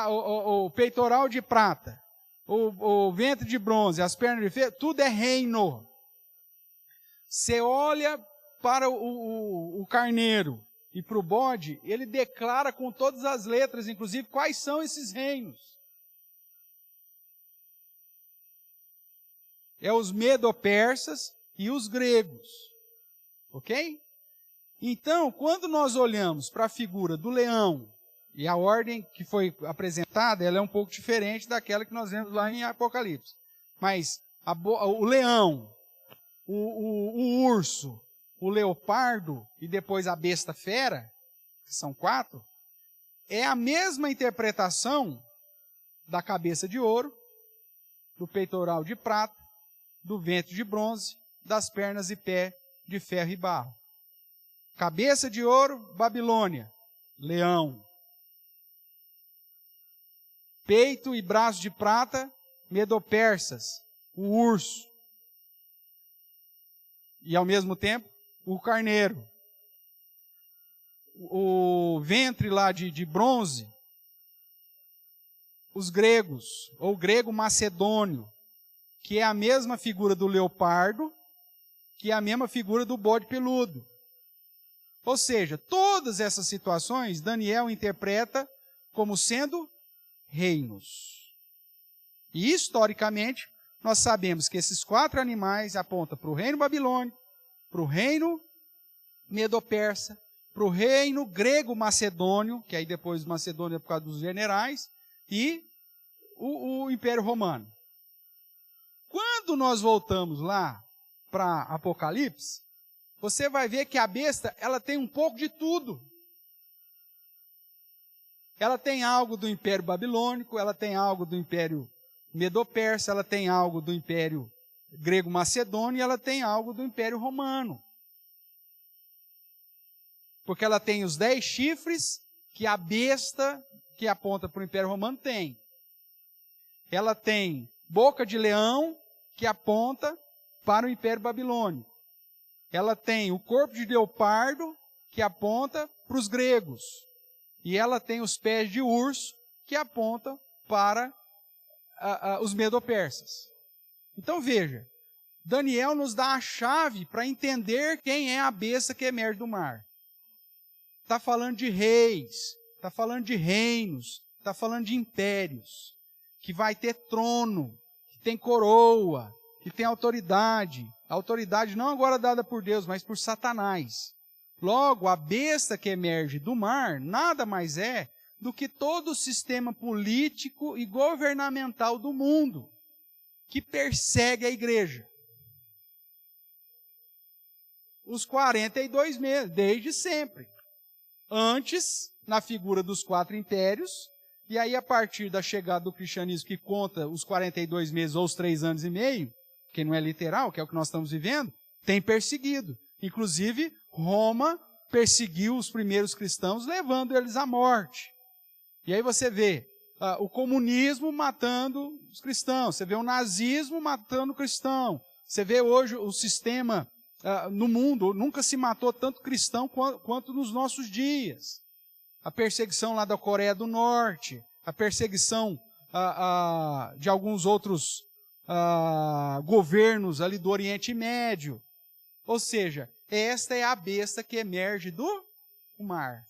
o peitoral de prata, o ventre de bronze, as pernas de ferro, tudo é reino. Você olha para o carneiro e para o bode, ele declara com todas as letras, inclusive, quais são esses reinos. É os medo-persas e os gregos. Ok? Então, quando nós olhamos para a figura do leão, e a ordem que foi apresentada, ela é um pouco diferente daquela que nós vemos lá em Apocalipse. Mas o leão, o urso, o leopardo e depois a besta fera, que são 4, é a mesma interpretação da cabeça de ouro, do peitoral de prata, do ventre de bronze, das pernas e pé de ferro e barro. Cabeça de ouro, Babilônia, leão. Peito e braço de prata, Medo-persas, o urso. E ao mesmo tempo, o carneiro. O ventre lá de bronze, os gregos, ou grego macedônio, que é a mesma figura do leopardo, que é a mesma figura do bode peludo. Ou seja, todas essas situações, Daniel interpreta como sendo reinos. E, historicamente, nós sabemos que esses 4 animais apontam para o reino babilônico, para o reino medo-persa, para o reino grego-macedônio, que aí depois Macedônia é por causa dos generais, e o Império Romano. Quando nós voltamos lá para Apocalipse, você vai ver que a besta, ela tem um pouco de tudo. Ela tem algo do Império Babilônico, ela tem algo do Império Medo-Persa, ela tem algo do Império Grego-Macedônio e ela tem algo do Império Romano. Porque ela tem os 10 chifres que a besta que aponta para o Império Romano tem. Ela tem boca de leão que aponta para o Império Babilônico. Ela tem o corpo de leopardo que aponta para os gregos. E ela tem os pés de urso que apontam para os medo-persas. Então veja, Daniel nos dá a chave para entender quem é a besta que emerge do mar. Está falando de reis, está falando de reinos, está falando de impérios, que vai ter trono, que tem coroa, que tem autoridade. A autoridade não agora dada por Deus, mas por Satanás. Logo, a besta que emerge do mar nada mais é do que todo o sistema político e governamental do mundo, que persegue a igreja. Os 42 meses, desde sempre. Antes, na figura dos 4 impérios, e aí a partir da chegada do cristianismo, que conta os 42 meses ou os 3 anos e meio, que não é literal, que é o que nós estamos vivendo, tem perseguido. Inclusive, Roma perseguiu os primeiros cristãos, levando eles à morte. E aí você vê o comunismo matando os cristãos, você vê o nazismo matando o cristão, você vê hoje o sistema no mundo, nunca se matou tanto cristão quanto nos nossos dias. A perseguição lá da Coreia do Norte, a perseguição de alguns outros governos ali do Oriente Médio. Ou seja, esta é a besta que emerge do mar.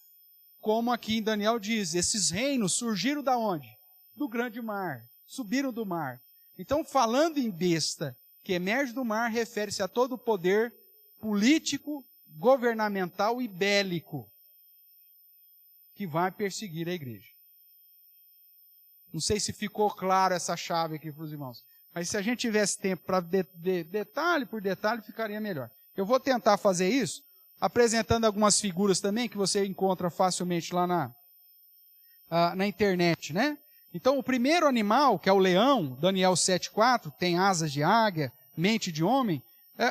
Como aqui em Daniel diz, esses reinos surgiram da onde? Do grande mar, subiram do mar. Então, falando em besta que emerge do mar, refere-se a todo o poder político, governamental e bélico que vai perseguir a igreja. Não sei se ficou claro essa chave aqui para os irmãos, mas se a gente tivesse tempo para detalhe por detalhe, ficaria melhor. Eu vou tentar fazer isso, apresentando algumas figuras também que você encontra facilmente lá na internet, né? Então, o primeiro animal, que é o leão, Daniel 7,4, tem asas de águia, mente de homem,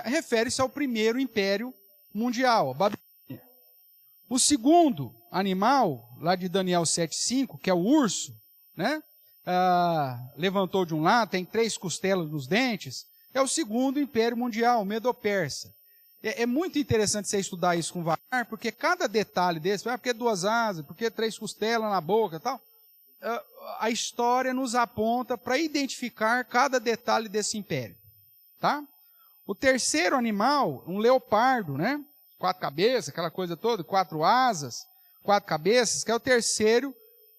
refere-se ao primeiro império mundial, a Babilônia. O segundo animal, lá de Daniel 7,5, que é o urso, né? Levantou de um lado, tem 3 costelas nos dentes, é o segundo império mundial, o Medo-Persa. É muito interessante você estudar isso com Wagner, porque cada detalhe desse, porque 2 asas, porque 3 costelas na boca e tal, a história nos aponta para identificar cada detalhe desse império. Tá? O terceiro animal, um leopardo, né? 4 cabeças, aquela coisa toda, 4 asas, 4 cabeças, que é o terceiro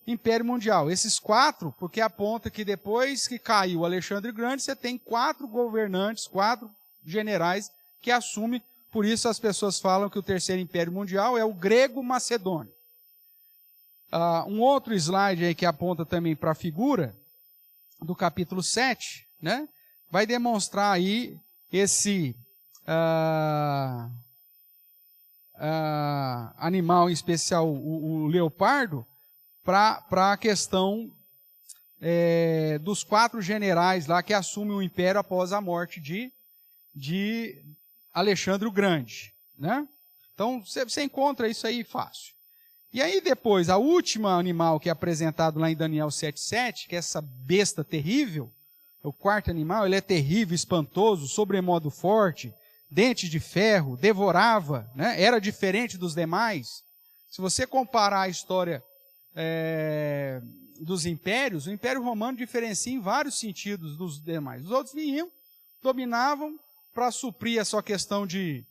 império mundial. Esses 4, porque aponta que depois que caiu Alexandre o Grande, você tem 4 governantes, 4 generais que assumem. Por isso as pessoas falam que o terceiro império mundial é o grego-macedônio. Um outro slide aí que aponta também para a figura do capítulo 7, né? Vai demonstrar aí esse animal em especial, o leopardo, para a questão dos 4 generais lá que assumem o império após a morte de Alexandre o Grande, né? Então, você encontra isso aí fácil. E aí depois, a última animal que é apresentado lá em Daniel 7,7, que é essa besta terrível, o quarto animal, ele é terrível, espantoso, sobremodo forte, dentes de ferro, devorava, né? Era diferente dos demais. Se você comparar a história dos impérios, o Império Romano diferencia em vários sentidos dos demais. Os outros vinham, dominavam, para suprir a sua questão de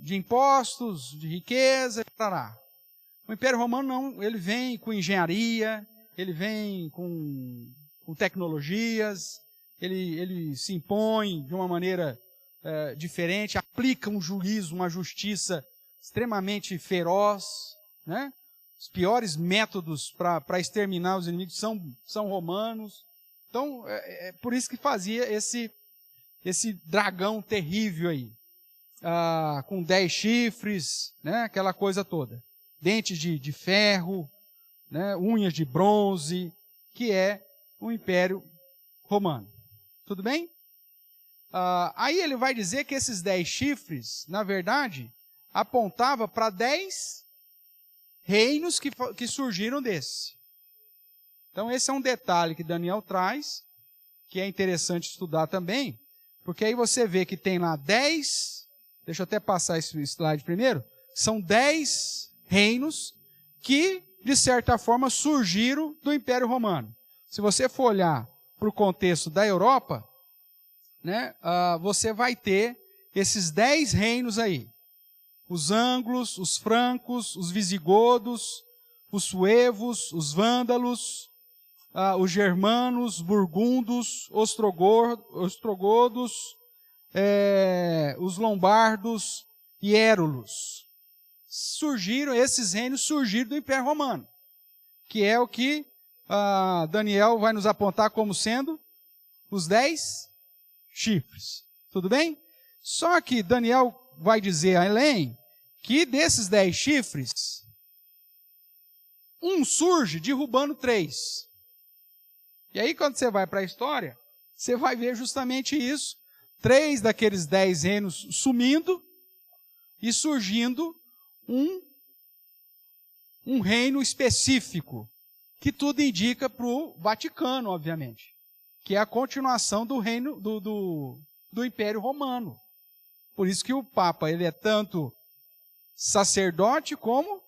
impostos, de riqueza, etc. O Império Romano não, ele vem com engenharia, ele vem com tecnologias, ele se impõe de uma maneira diferente, aplica um juízo, uma justiça extremamente feroz, né? Os piores métodos para exterminar os inimigos são romanos. Então, é por isso que fazia esse dragão terrível aí, com 10 chifres, né, aquela coisa toda. Dentes de ferro, né, unhas de bronze, que é o Império Romano. Tudo bem? Aí ele vai dizer que esses 10 chifres, na verdade, apontava para 10 reinos que surgiram desse. Então esse é um detalhe que Daniel traz, que é interessante estudar também, porque aí você vê que tem lá 10, deixa eu até passar esse slide primeiro, são 10 reinos que, de certa forma, surgiram do Império Romano. Se você for olhar para o contexto da Europa, né, você vai ter esses 10 reinos aí. Os ângulos, os francos, os visigodos, os suevos, os vândalos, os germanos, burgundos, ostrogodos, os lombardos e érulos. Esses reinos surgiram do Império Romano, que é o que Daniel vai nos apontar como sendo os 10 chifres. Tudo bem? Só que Daniel vai dizer a Helene que desses 10 chifres, um surge derrubando 3. E aí, quando você vai para a história, você vai ver justamente isso. 3 daqueles 10 reinos sumindo e surgindo um reino específico, que tudo indica para o Vaticano, obviamente, que é a continuação do reino do Império Romano. Por isso que o Papa ele é tanto sacerdote como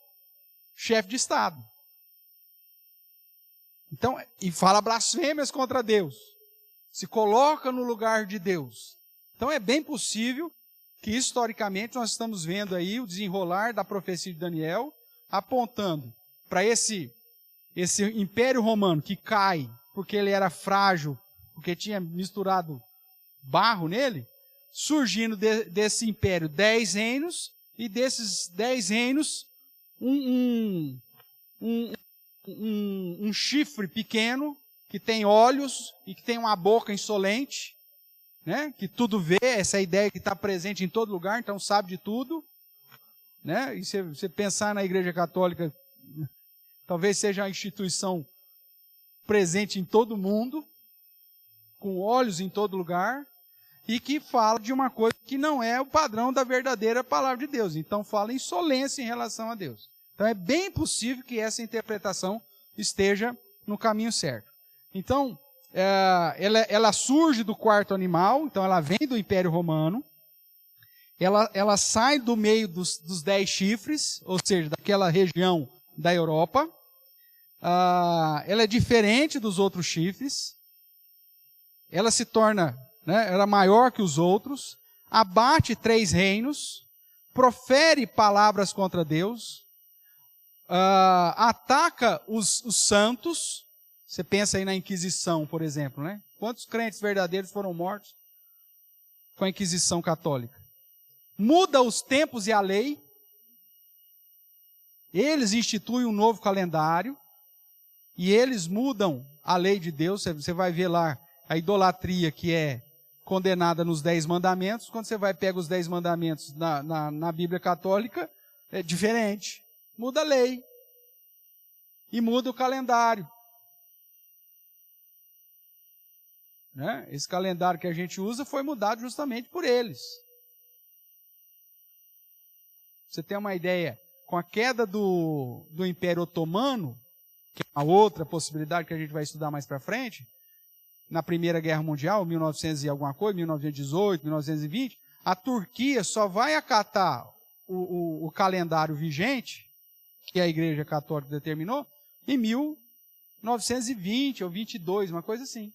chefe de Estado. Então, e fala blasfêmias contra Deus. Se coloca no lugar de Deus. Então é bem possível que historicamente nós estamos vendo aí o desenrolar da profecia de Daniel, apontando para esse Império Romano que cai porque ele era frágil, porque tinha misturado barro nele, surgindo desse império 10 reinos, e desses 10 reinos, um chifre pequeno, que tem olhos e que tem uma boca insolente, né? Que tudo vê, essa ideia que está presente em todo lugar, então sabe de tudo. Né? E se você pensar na Igreja Católica, talvez seja a instituição presente em todo mundo, com olhos em todo lugar, e que fala de uma coisa que não é o padrão da verdadeira palavra de Deus. Então fala insolência em relação a Deus. Então é bem possível que essa interpretação esteja no caminho certo. Então, ela surge do quarto animal, então ela vem do Império Romano, ela sai do meio dos 10 chifres, ou seja, daquela região da Europa. Ela é diferente dos outros chifres, ela se torna, né, ela é maior que os outros, abate 3 reinos, profere palavras contra Deus, ataca os santos. Você pensa aí na Inquisição, por exemplo, né? Quantos crentes verdadeiros foram mortos com a Inquisição católica? Muda os tempos e a lei. Eles instituem um novo calendário e eles mudam a lei de Deus. Você vai ver lá a idolatria que é condenada nos 10 mandamentos. Quando você vai pegar os 10 mandamentos na Bíblia católica, é diferente. Muda a lei e muda o calendário. Né? Esse calendário que a gente usa foi mudado justamente por eles. Você tem uma ideia, com a queda do Império Otomano, que é uma outra possibilidade que a gente vai estudar mais para frente, na Primeira Guerra Mundial, 1900 e alguma coisa, 1918, 1920, a Turquia só vai acatar o calendário vigente, que a Igreja Católica determinou, em 1920 ou 22, uma coisa assim.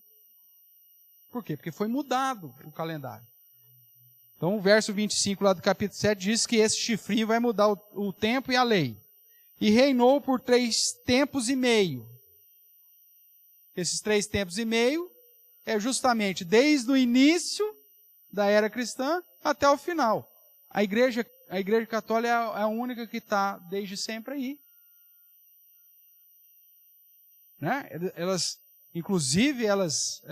Por quê? Porque foi mudado o calendário. Então o verso 25 lá do capítulo 7 diz que esse chifrinho vai mudar o tempo e a lei. E reinou por 3 tempos e meio. Esses 3 tempos e meio é justamente desde o início da era cristã até o final. A Igreja Católica é a única que está desde sempre aí. Né? Inclusive, elas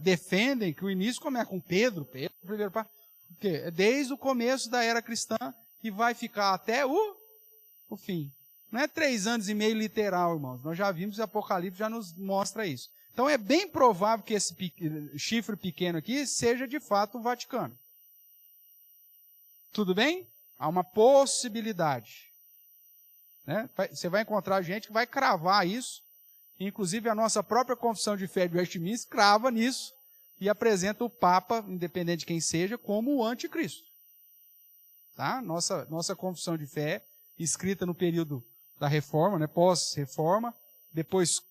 defendem que o início começa com Pedro, primeiro passo, porque desde o começo da era cristã e vai ficar até o fim. Não é 3 anos e meio literal, irmãos. Nós já vimos, o Apocalipse já nos mostra isso. Então é bem provável que esse chifre pequeno aqui seja de fato o Vaticano. Tudo bem? Há uma possibilidade. Né? Você vai encontrar gente que vai cravar isso. Inclusive a nossa própria confissão de fé de Westminster crava nisso e apresenta o Papa, independente de quem seja, como o anticristo. Tá? Nossa confissão de fé, escrita no período da Reforma, né? Pós-Reforma, depois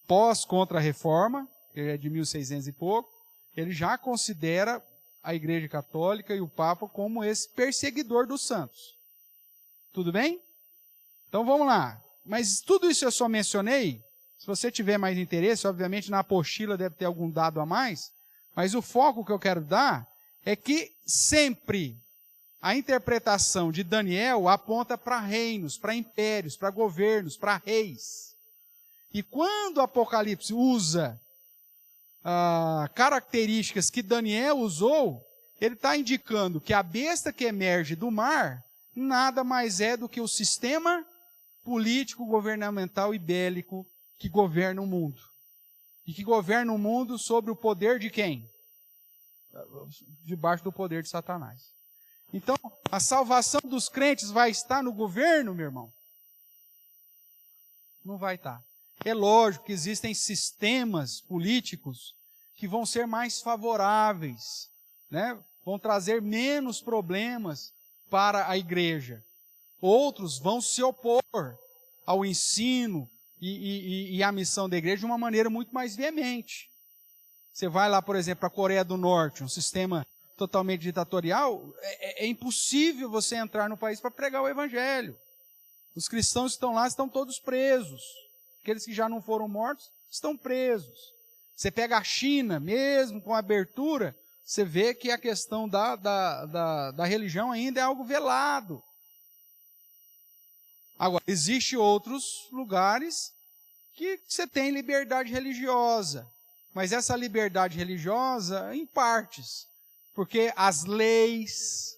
pós-contra-Reforma, que é de 1600 e pouco, ele já considera a Igreja Católica e o Papa como esse perseguidor dos santos. Tudo bem? Então vamos lá. Mas tudo isso eu só mencionei. Se você tiver mais interesse, obviamente na apostila deve ter algum dado a mais, mas o foco que eu quero dar é que sempre a interpretação de Daniel aponta para reinos, para impérios, para governos, para reis. E quando o Apocalipse usa características que Daniel usou, ele está indicando que a besta que emerge do mar nada mais é do que o sistema político, governamental e bélico que governa o mundo. E que governa o mundo sobre o poder de quem? Debaixo do poder de Satanás. Então, a salvação dos crentes vai estar no governo, meu irmão? Não vai estar. É lógico que existem sistemas políticos que vão ser mais favoráveis, né? Vão trazer menos problemas para a igreja. Outros vão se opor ao ensino e à missão da igreja de uma maneira muito mais veemente. Você vai lá, por exemplo, para a Coreia do Norte, um sistema totalmente ditatorial, é impossível você entrar no país para pregar o evangelho. Os cristãos que estão lá estão todos presos. Aqueles que já não foram mortos estão presos. Você pega a China, mesmo com a abertura, você vê que a questão da religião ainda é algo velado. Agora, existem outros lugares que você tem liberdade religiosa, mas essa liberdade religiosa em partes, porque as leis,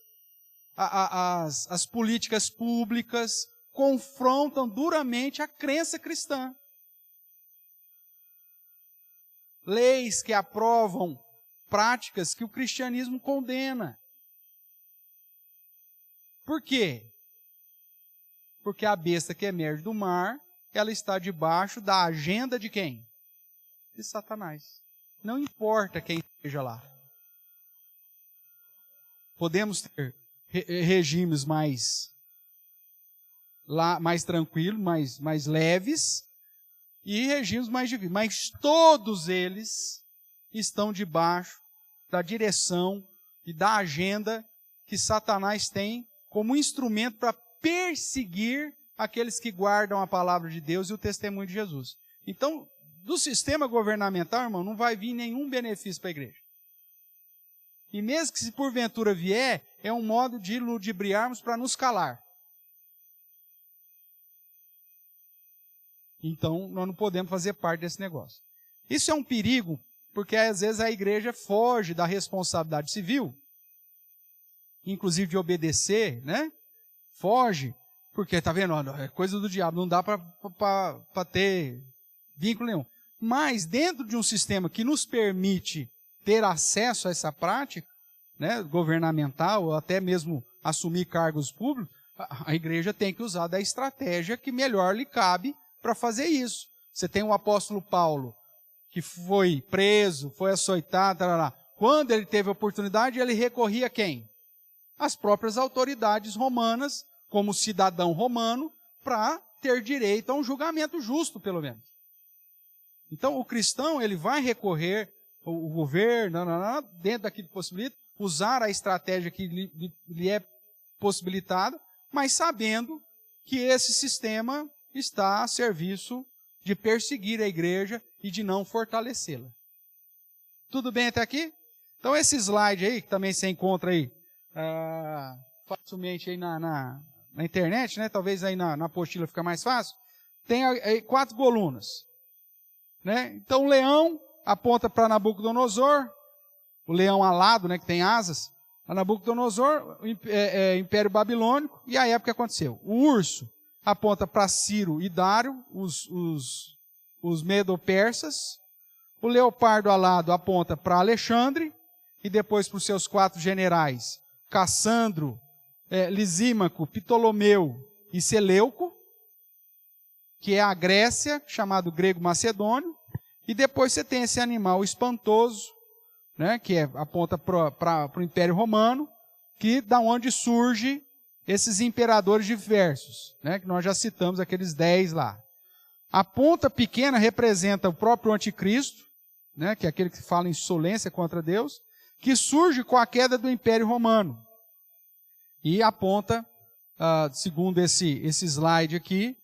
as políticas públicas confrontam duramente a crença cristã. Leis que aprovam práticas que o cristianismo condena. Por quê? Porque a besta que emerge do mar, ela está debaixo da agenda de quem? De Satanás. Não importa quem esteja lá. Podemos ter regimes mais tranquilos, mais leves, e regimes mais divididos. Mas todos eles estão debaixo da direção e da agenda que Satanás tem como instrumento para perseguir aqueles que guardam a palavra de Deus e o testemunho de Jesus. Então, do sistema governamental, irmão, não vai vir nenhum benefício para a igreja. E mesmo que se porventura vier, é um modo de ludibriarmos para nos calar. Então, nós não podemos fazer parte desse negócio. Isso é um perigo, porque às vezes a igreja foge da responsabilidade civil, inclusive de obedecer, né? Foge, porque, tá vendo, é coisa do diabo, não dá para ter vínculo nenhum. Mas dentro de um sistema que nos permite ter acesso a essa prática, né, governamental, ou até mesmo assumir cargos públicos, a igreja tem que usar da estratégia que melhor lhe cabe para fazer isso. Você tem o apóstolo Paulo, que foi preso, foi açoitado, tarará. Quando ele teve a oportunidade, ele recorria a quem? As próprias autoridades romanas, como cidadão romano, para ter direito a um julgamento justo, pelo menos. Então, o cristão, ele vai recorrer ao governo, dentro daquilo que possibilita, usar a estratégia que lhe é possibilitada, mas sabendo que esse sistema está a serviço de perseguir a igreja e de não fortalecê-la. Tudo bem até aqui? Então, esse slide aí, que também você encontra aí facilmente aí na internet, né? Talvez aí na apostila fica mais fácil, tem aí 4 colunas. Né? Então, o leão aponta para Nabucodonosor, o leão alado, né, que tem asas, a Nabucodonosor, Império Babilônico, e a época que aconteceu. O urso aponta para Ciro e Dário, os medo-persas. O leopardo alado aponta para Alexandre, e depois para os seus 4 generais, Cassandro, Lisímaco, Ptolomeu e Seleuco, que é a Grécia, chamado grego macedônio, e depois você tem esse animal espantoso, né, que aponta para o Império Romano, que da onde surge esses imperadores diversos, né, que nós já citamos aqueles 10 lá. A ponta pequena representa o próprio anticristo, né, que é aquele que fala insolência contra Deus, que surge com a queda do Império Romano. E aponta, segundo esse slide aqui,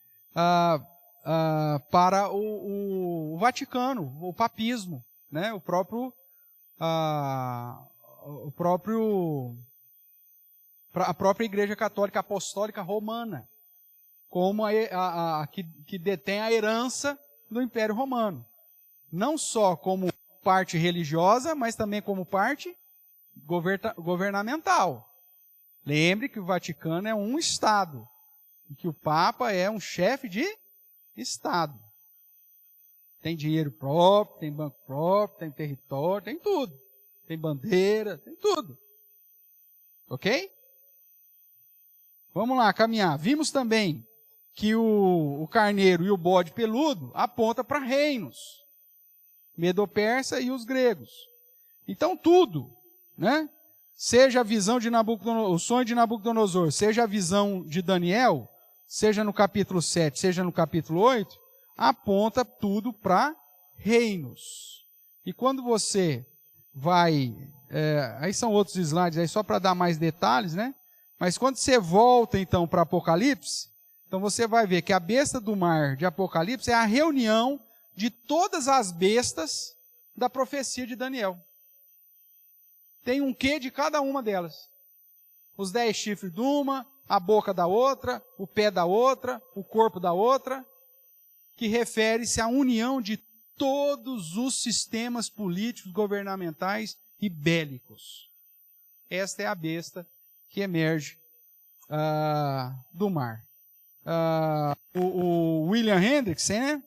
para o Vaticano, o papismo, né? a própria Igreja Católica Apostólica Romana, como que detém a herança do Império Romano. Não só como parte religiosa, mas também como parte governamental. Lembre que o Vaticano é um Estado, e que o Papa é um chefe de Estado. Tem dinheiro próprio, tem banco próprio, tem território, tem tudo. Tem bandeira, tem tudo. Ok? Vamos lá, caminhar. Vimos também que o carneiro e o bode peludo aponta para reinos, Medo-Persa e os gregos. Então tudo, né? Seja a visão de Nabucodonosor, o sonho de Nabucodonosor, seja a visão de Daniel, seja no capítulo 7, seja no capítulo 8, aponta tudo para reinos. E quando você vai... aí são outros slides, aí só para dar mais detalhes, né? Mas quando você volta, então, para Apocalipse, então você vai ver que a besta do mar de Apocalipse é a reunião de todas as bestas da profecia de Daniel. Tem um quê de cada uma delas. Os 10 chifres de uma, a boca da outra, o pé da outra, o corpo da outra, que refere-se à união de todos os sistemas políticos, governamentais e bélicos. Esta é a besta que emerge do mar. O William Hendrickson, né,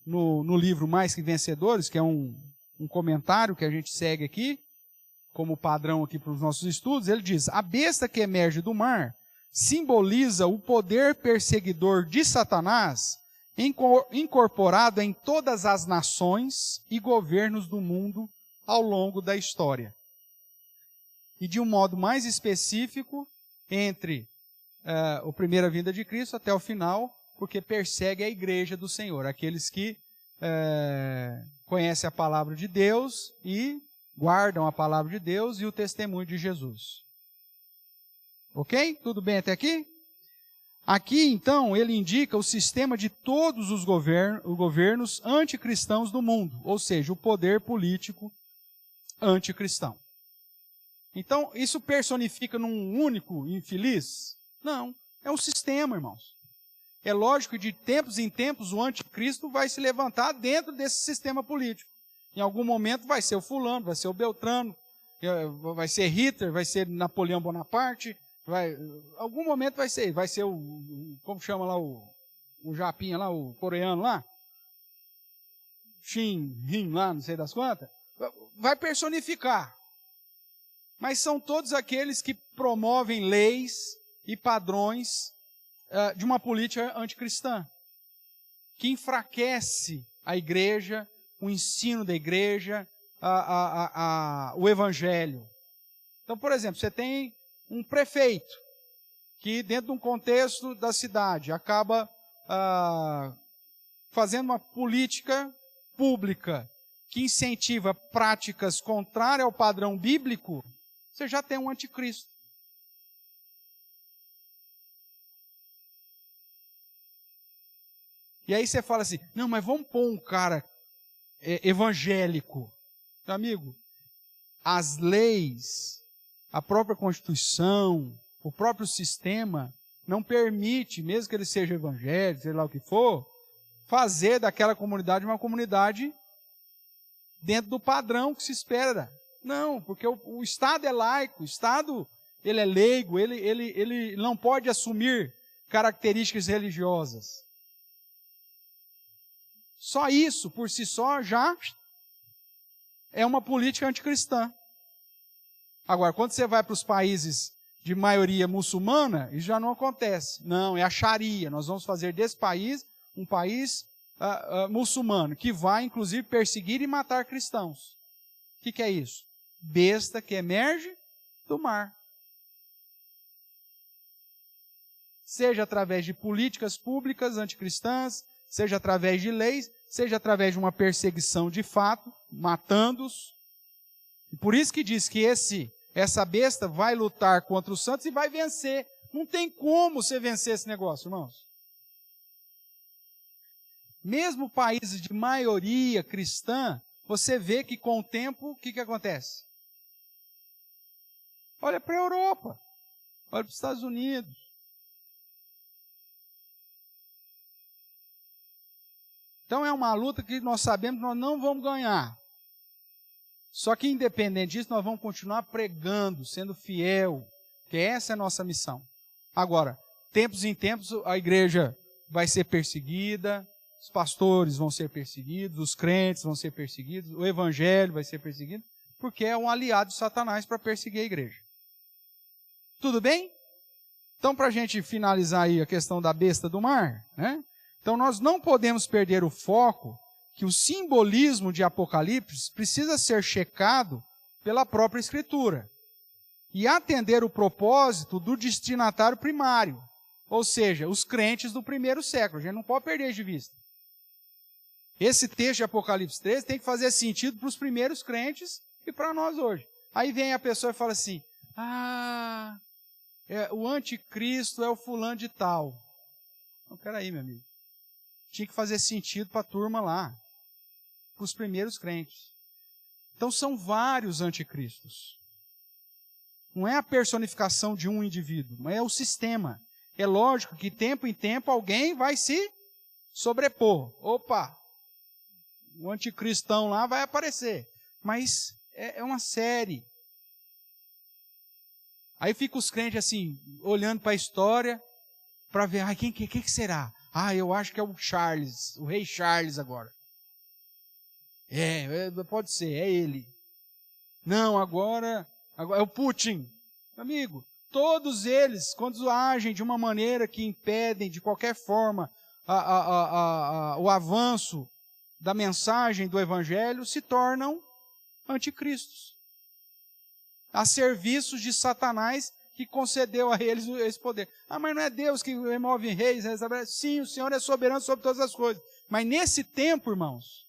no livro Mais que Vencedores, que é um comentário que a gente segue aqui, como padrão aqui para os nossos estudos, ele diz: a besta que emerge do mar simboliza o poder perseguidor de Satanás incorporado em todas as nações e governos do mundo ao longo da história. E de um modo mais específico, entre a primeira vinda de Cristo até o final, porque persegue a igreja do Senhor, aqueles que conhecem a palavra de Deus e guardam a palavra de Deus e o testemunho de Jesus. Ok? Tudo bem até aqui? Aqui, então, ele indica o sistema de todos os governos anticristãos do mundo, ou seja, o poder político anticristão. Então, isso personifica num único infeliz? Não, é um sistema, irmãos. É lógico que de tempos em tempos o anticristo vai se levantar dentro desse sistema político. Em algum momento vai ser o fulano, vai ser o Beltrano, vai ser Hitler, vai ser Napoleão Bonaparte, algum momento vai ser como chama lá o Japinha lá, o coreano lá, Shin Rin lá, não sei das quantas, vai personificar. Mas são todos aqueles que promovem leis e padrões de uma política anticristã, que enfraquece a igreja, o ensino da igreja, o evangelho. Então, por exemplo, você tem um prefeito que, dentro de um contexto da cidade, acaba fazendo uma política pública que incentiva práticas contrárias ao padrão bíblico, você já tem um anticristo. E aí você fala assim, não, mas vamos pôr um cara evangélico. Meu amigo, as leis, a própria Constituição, o próprio sistema, não permite, mesmo que ele seja evangélico, sei lá o que for, fazer daquela comunidade uma comunidade dentro do padrão que se espera. Não, porque o Estado é laico, o Estado ele é leigo, ele não pode assumir características religiosas. Só isso, por si só, já é uma política anticristã. Agora, quando você vai para os países de maioria muçulmana, isso já não acontece. Não, é a Sharia. Nós vamos fazer desse país um país muçulmano, que vai, inclusive, perseguir e matar cristãos. O que é isso? Besta que emerge do mar. Seja através de políticas públicas anticristãs, seja através de leis, seja através de uma perseguição de fato, matando-os. E por isso que diz que essa besta vai lutar contra os santos e vai vencer. Não tem como você vencer esse negócio, irmãos. Mesmo países de maioria cristã, você vê que com o tempo, o que acontece? Olha para a Europa, olha para os Estados Unidos. Então é uma luta que nós sabemos que nós não vamos ganhar. Só que independente disso, nós vamos continuar pregando, sendo fiel, que essa é a nossa missão. Agora, tempos em tempos, a igreja vai ser perseguida, os pastores vão ser perseguidos, os crentes vão ser perseguidos, o evangelho vai ser perseguido, porque é um aliado de Satanás para perseguir a igreja. Tudo bem? Então, para a gente finalizar aí a questão da besta do mar, né? Então nós não podemos perder o foco que o simbolismo de Apocalipse precisa ser checado pela própria Escritura e atender o propósito do destinatário primário, ou seja, os crentes do primeiro século. A gente não pode perder de vista. Esse texto de Apocalipse 13 tem que fazer sentido para os primeiros crentes e para nós hoje. Aí vem a pessoa e fala assim, o anticristo é o fulano de tal. Não, peraí, meu amigo. Tinha que fazer sentido para a turma lá, para os primeiros crentes. Então são vários anticristos. Não é a personificação de um indivíduo, mas é o sistema. É lógico que tempo em tempo alguém vai se sobrepor. Opa, o anticristão lá vai aparecer. Mas é uma série. Aí fica os crentes assim, olhando para a história, para ver, quem que será? Eu acho que é o Charles, o rei Charles agora. Pode ser, é ele. Não, agora é o Putin. Amigo, todos eles, quando agem de uma maneira que impedem, de qualquer forma, o avanço da mensagem do Evangelho, se tornam anticristos. A serviços de Satanás, que concedeu a eles esse poder. Mas não é Deus que remove reis? Sim, o Senhor é soberano sobre todas as coisas. Mas nesse tempo, irmãos,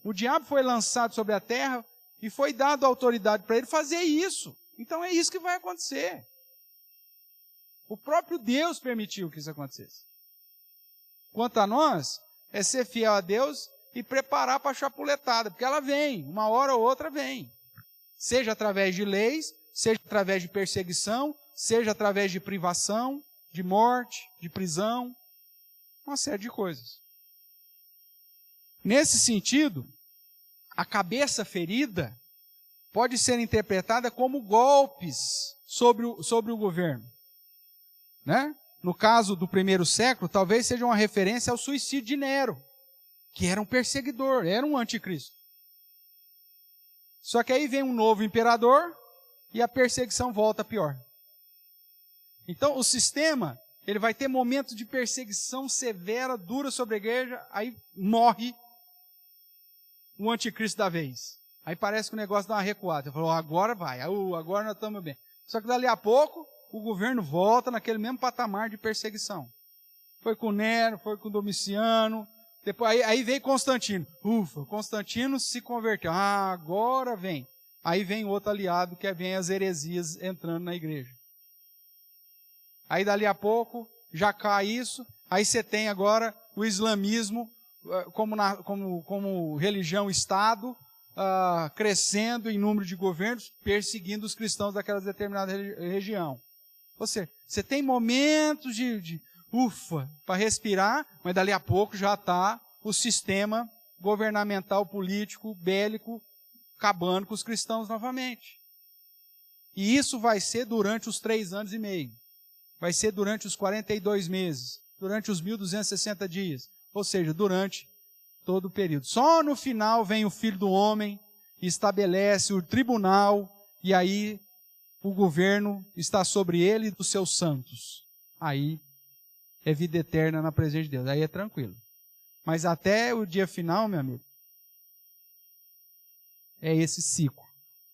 o diabo foi lançado sobre a terra e foi dado autoridade para ele fazer isso. Então é isso que vai acontecer. O próprio Deus permitiu que isso acontecesse. Quanto a nós, é ser fiel a Deus e preparar para a chapuletada, porque ela vem, uma hora ou outra vem. Seja através de leis, seja através de perseguição, seja através de privação, de morte, de prisão, uma série de coisas. Nesse sentido, a cabeça ferida pode ser interpretada como golpes sobre o governo. Né? No caso do primeiro século, talvez seja uma referência ao suicídio de Nero, que era um perseguidor, era um anticristo. Só que aí vem um novo imperador e a perseguição volta pior. Então o sistema, ele vai ter momentos de perseguição severa, dura sobre a igreja, aí morre o anticristo da vez. Aí parece que o negócio dá uma recuada. Falou, agora vai, agora nós estamos bem. Só que dali a pouco, o governo volta naquele mesmo patamar de perseguição. Foi com Nero, foi com Domiciano, depois, aí veio Constantino. Constantino se converteu. Agora vem. Aí vem outro aliado, que vem as heresias entrando na igreja. Aí dali a pouco, já cai isso. Aí você tem agora o islamismo como religião-estado, crescendo em número de governos, perseguindo os cristãos daquela determinada região. Ou seja, você tem momentos de para respirar, mas dali a pouco já está o sistema governamental, político, bélico, acabando com os cristãos novamente. E isso vai ser durante os 3 anos e meio. Vai ser durante os 42 meses, durante os 1.260 dias. Ou seja, durante todo o período. Só no final vem o Filho do Homem, estabelece o tribunal, e aí o governo está sobre ele e dos seus santos. Aí é vida eterna na presença de Deus. Aí é tranquilo. Mas até o dia final, meu amigo, é esse ciclo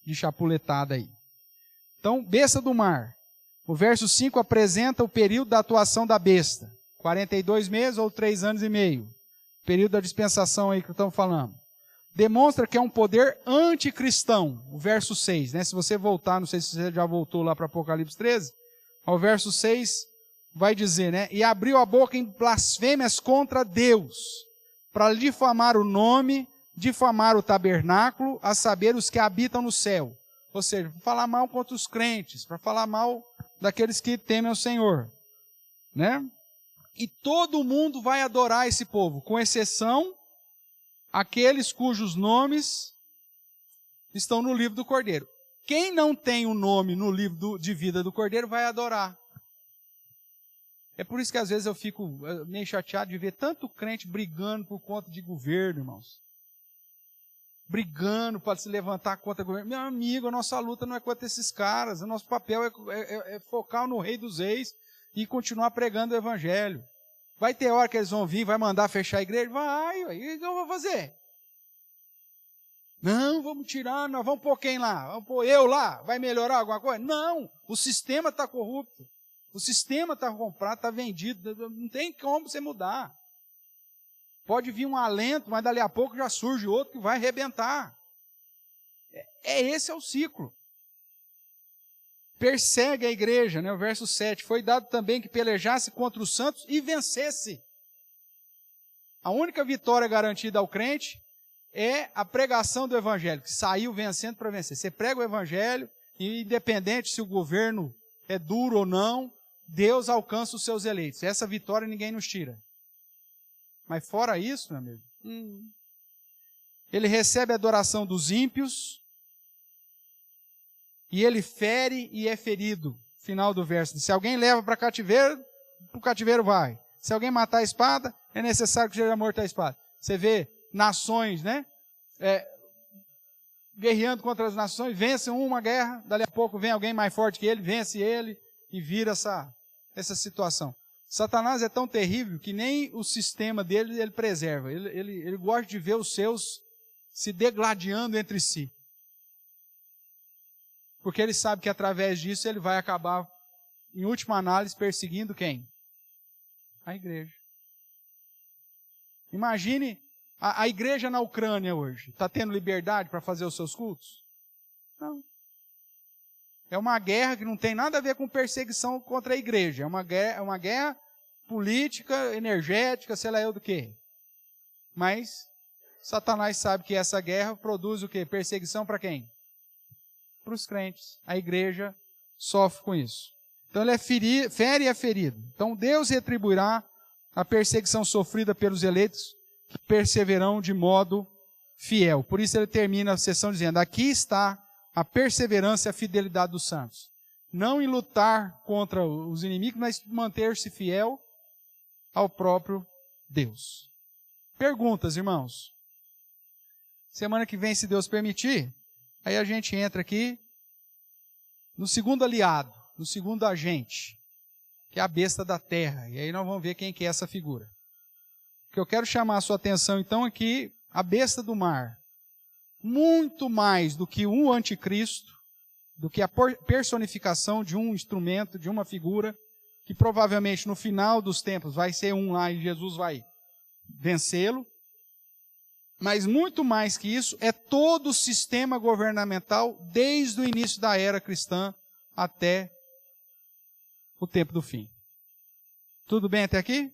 de chapuletada aí. Então, besta do mar. O verso 5 apresenta o período da atuação da besta. 42 meses ou 3 anos e meio. Período da dispensação aí que estamos falando. Demonstra que é um poder anticristão. O verso 6, né? Se você voltar, não sei se você já voltou lá para Apocalipse 13, ao verso 6 vai dizer, né? E abriu a boca em blasfêmias contra Deus, para difamar o nome, difamar o tabernáculo, a saber, os que habitam no céu. Ou seja, para falar mal contra os crentes, para falar mal daqueles que temem ao Senhor. Né? E todo mundo vai adorar esse povo, com exceção aqueles cujos nomes estão no livro do Cordeiro. Quem não tem o nome no livro de vida do Cordeiro vai adorar. É por isso que às vezes eu fico meio chateado de ver tanto crente brigando por conta de governo, irmãos. Brigando para se levantar contra o governo. Meu amigo, a nossa luta não é contra esses caras. O nosso papel é focar no Rei dos Reis, e continuar pregando o evangelho. Vai ter hora que eles vão vir, vai mandar fechar a igreja? Vai, e o que eu vou fazer? Não, vamos tirar, nós vamos pôr quem lá? Vamos pôr eu lá? Vai melhorar alguma coisa? Não, o sistema está corrupto. O sistema está comprado, está vendido, não tem como você mudar. Pode vir um alento, mas dali a pouco já surge outro que vai arrebentar. Esse é o ciclo. Persegue a igreja, né? O verso 7, foi dado também que pelejasse contra os santos e vencesse. A única vitória garantida ao crente é a pregação do evangelho, que saiu vencendo para vencer. Você prega o evangelho, e independente se o governo é duro ou não, Deus alcança os seus eleitos. Essa vitória ninguém nos tira. Mas fora isso, meu amigo, ele recebe a adoração dos ímpios, e ele fere e é ferido. Final do verso. Se alguém leva para o cativeiro vai. Se alguém matar a espada, é necessário que seja morto a espada. Você vê nações, né? Guerreando contra as nações, vencem uma guerra, dali a pouco vem alguém mais forte que ele, vence ele e vira essa situação. Satanás é tão terrível que nem o sistema dele ele preserva. Ele gosta de ver os seus se degladiando entre si. Porque ele sabe que através disso ele vai acabar, em última análise, perseguindo quem? A igreja. Imagine a igreja na Ucrânia hoje. Está tendo liberdade para fazer os seus cultos? Não. É uma guerra que não tem nada a ver com perseguição contra a igreja. É uma guerra política, energética, sei lá eu do quê. Mas Satanás sabe que essa guerra produz o quê? Perseguição para quem? Para os crentes. A igreja sofre com isso. Então ele fere e é ferido. Então Deus retribuirá a perseguição sofrida pelos eleitos que perseverarão de modo fiel. Por isso ele termina a sessão dizendo, aqui está a perseverança e a fidelidade dos santos. Não em lutar contra os inimigos, mas manter-se fiel ao próprio Deus. Perguntas, irmãos? Semana que vem, se Deus permitir, aí a gente entra aqui no segundo aliado, no segundo agente, que é a besta da terra. E aí nós vamos ver quem que é essa figura. O que eu quero chamar a sua atenção, então, é que a besta do mar, muito mais do que um anticristo, do que a personificação de um instrumento, de uma figura, que provavelmente no final dos tempos vai ser um lá e Jesus vai vencê-lo. Mas muito mais que isso, é todo o sistema governamental desde o início da era cristã até o tempo do fim. Tudo bem até aqui?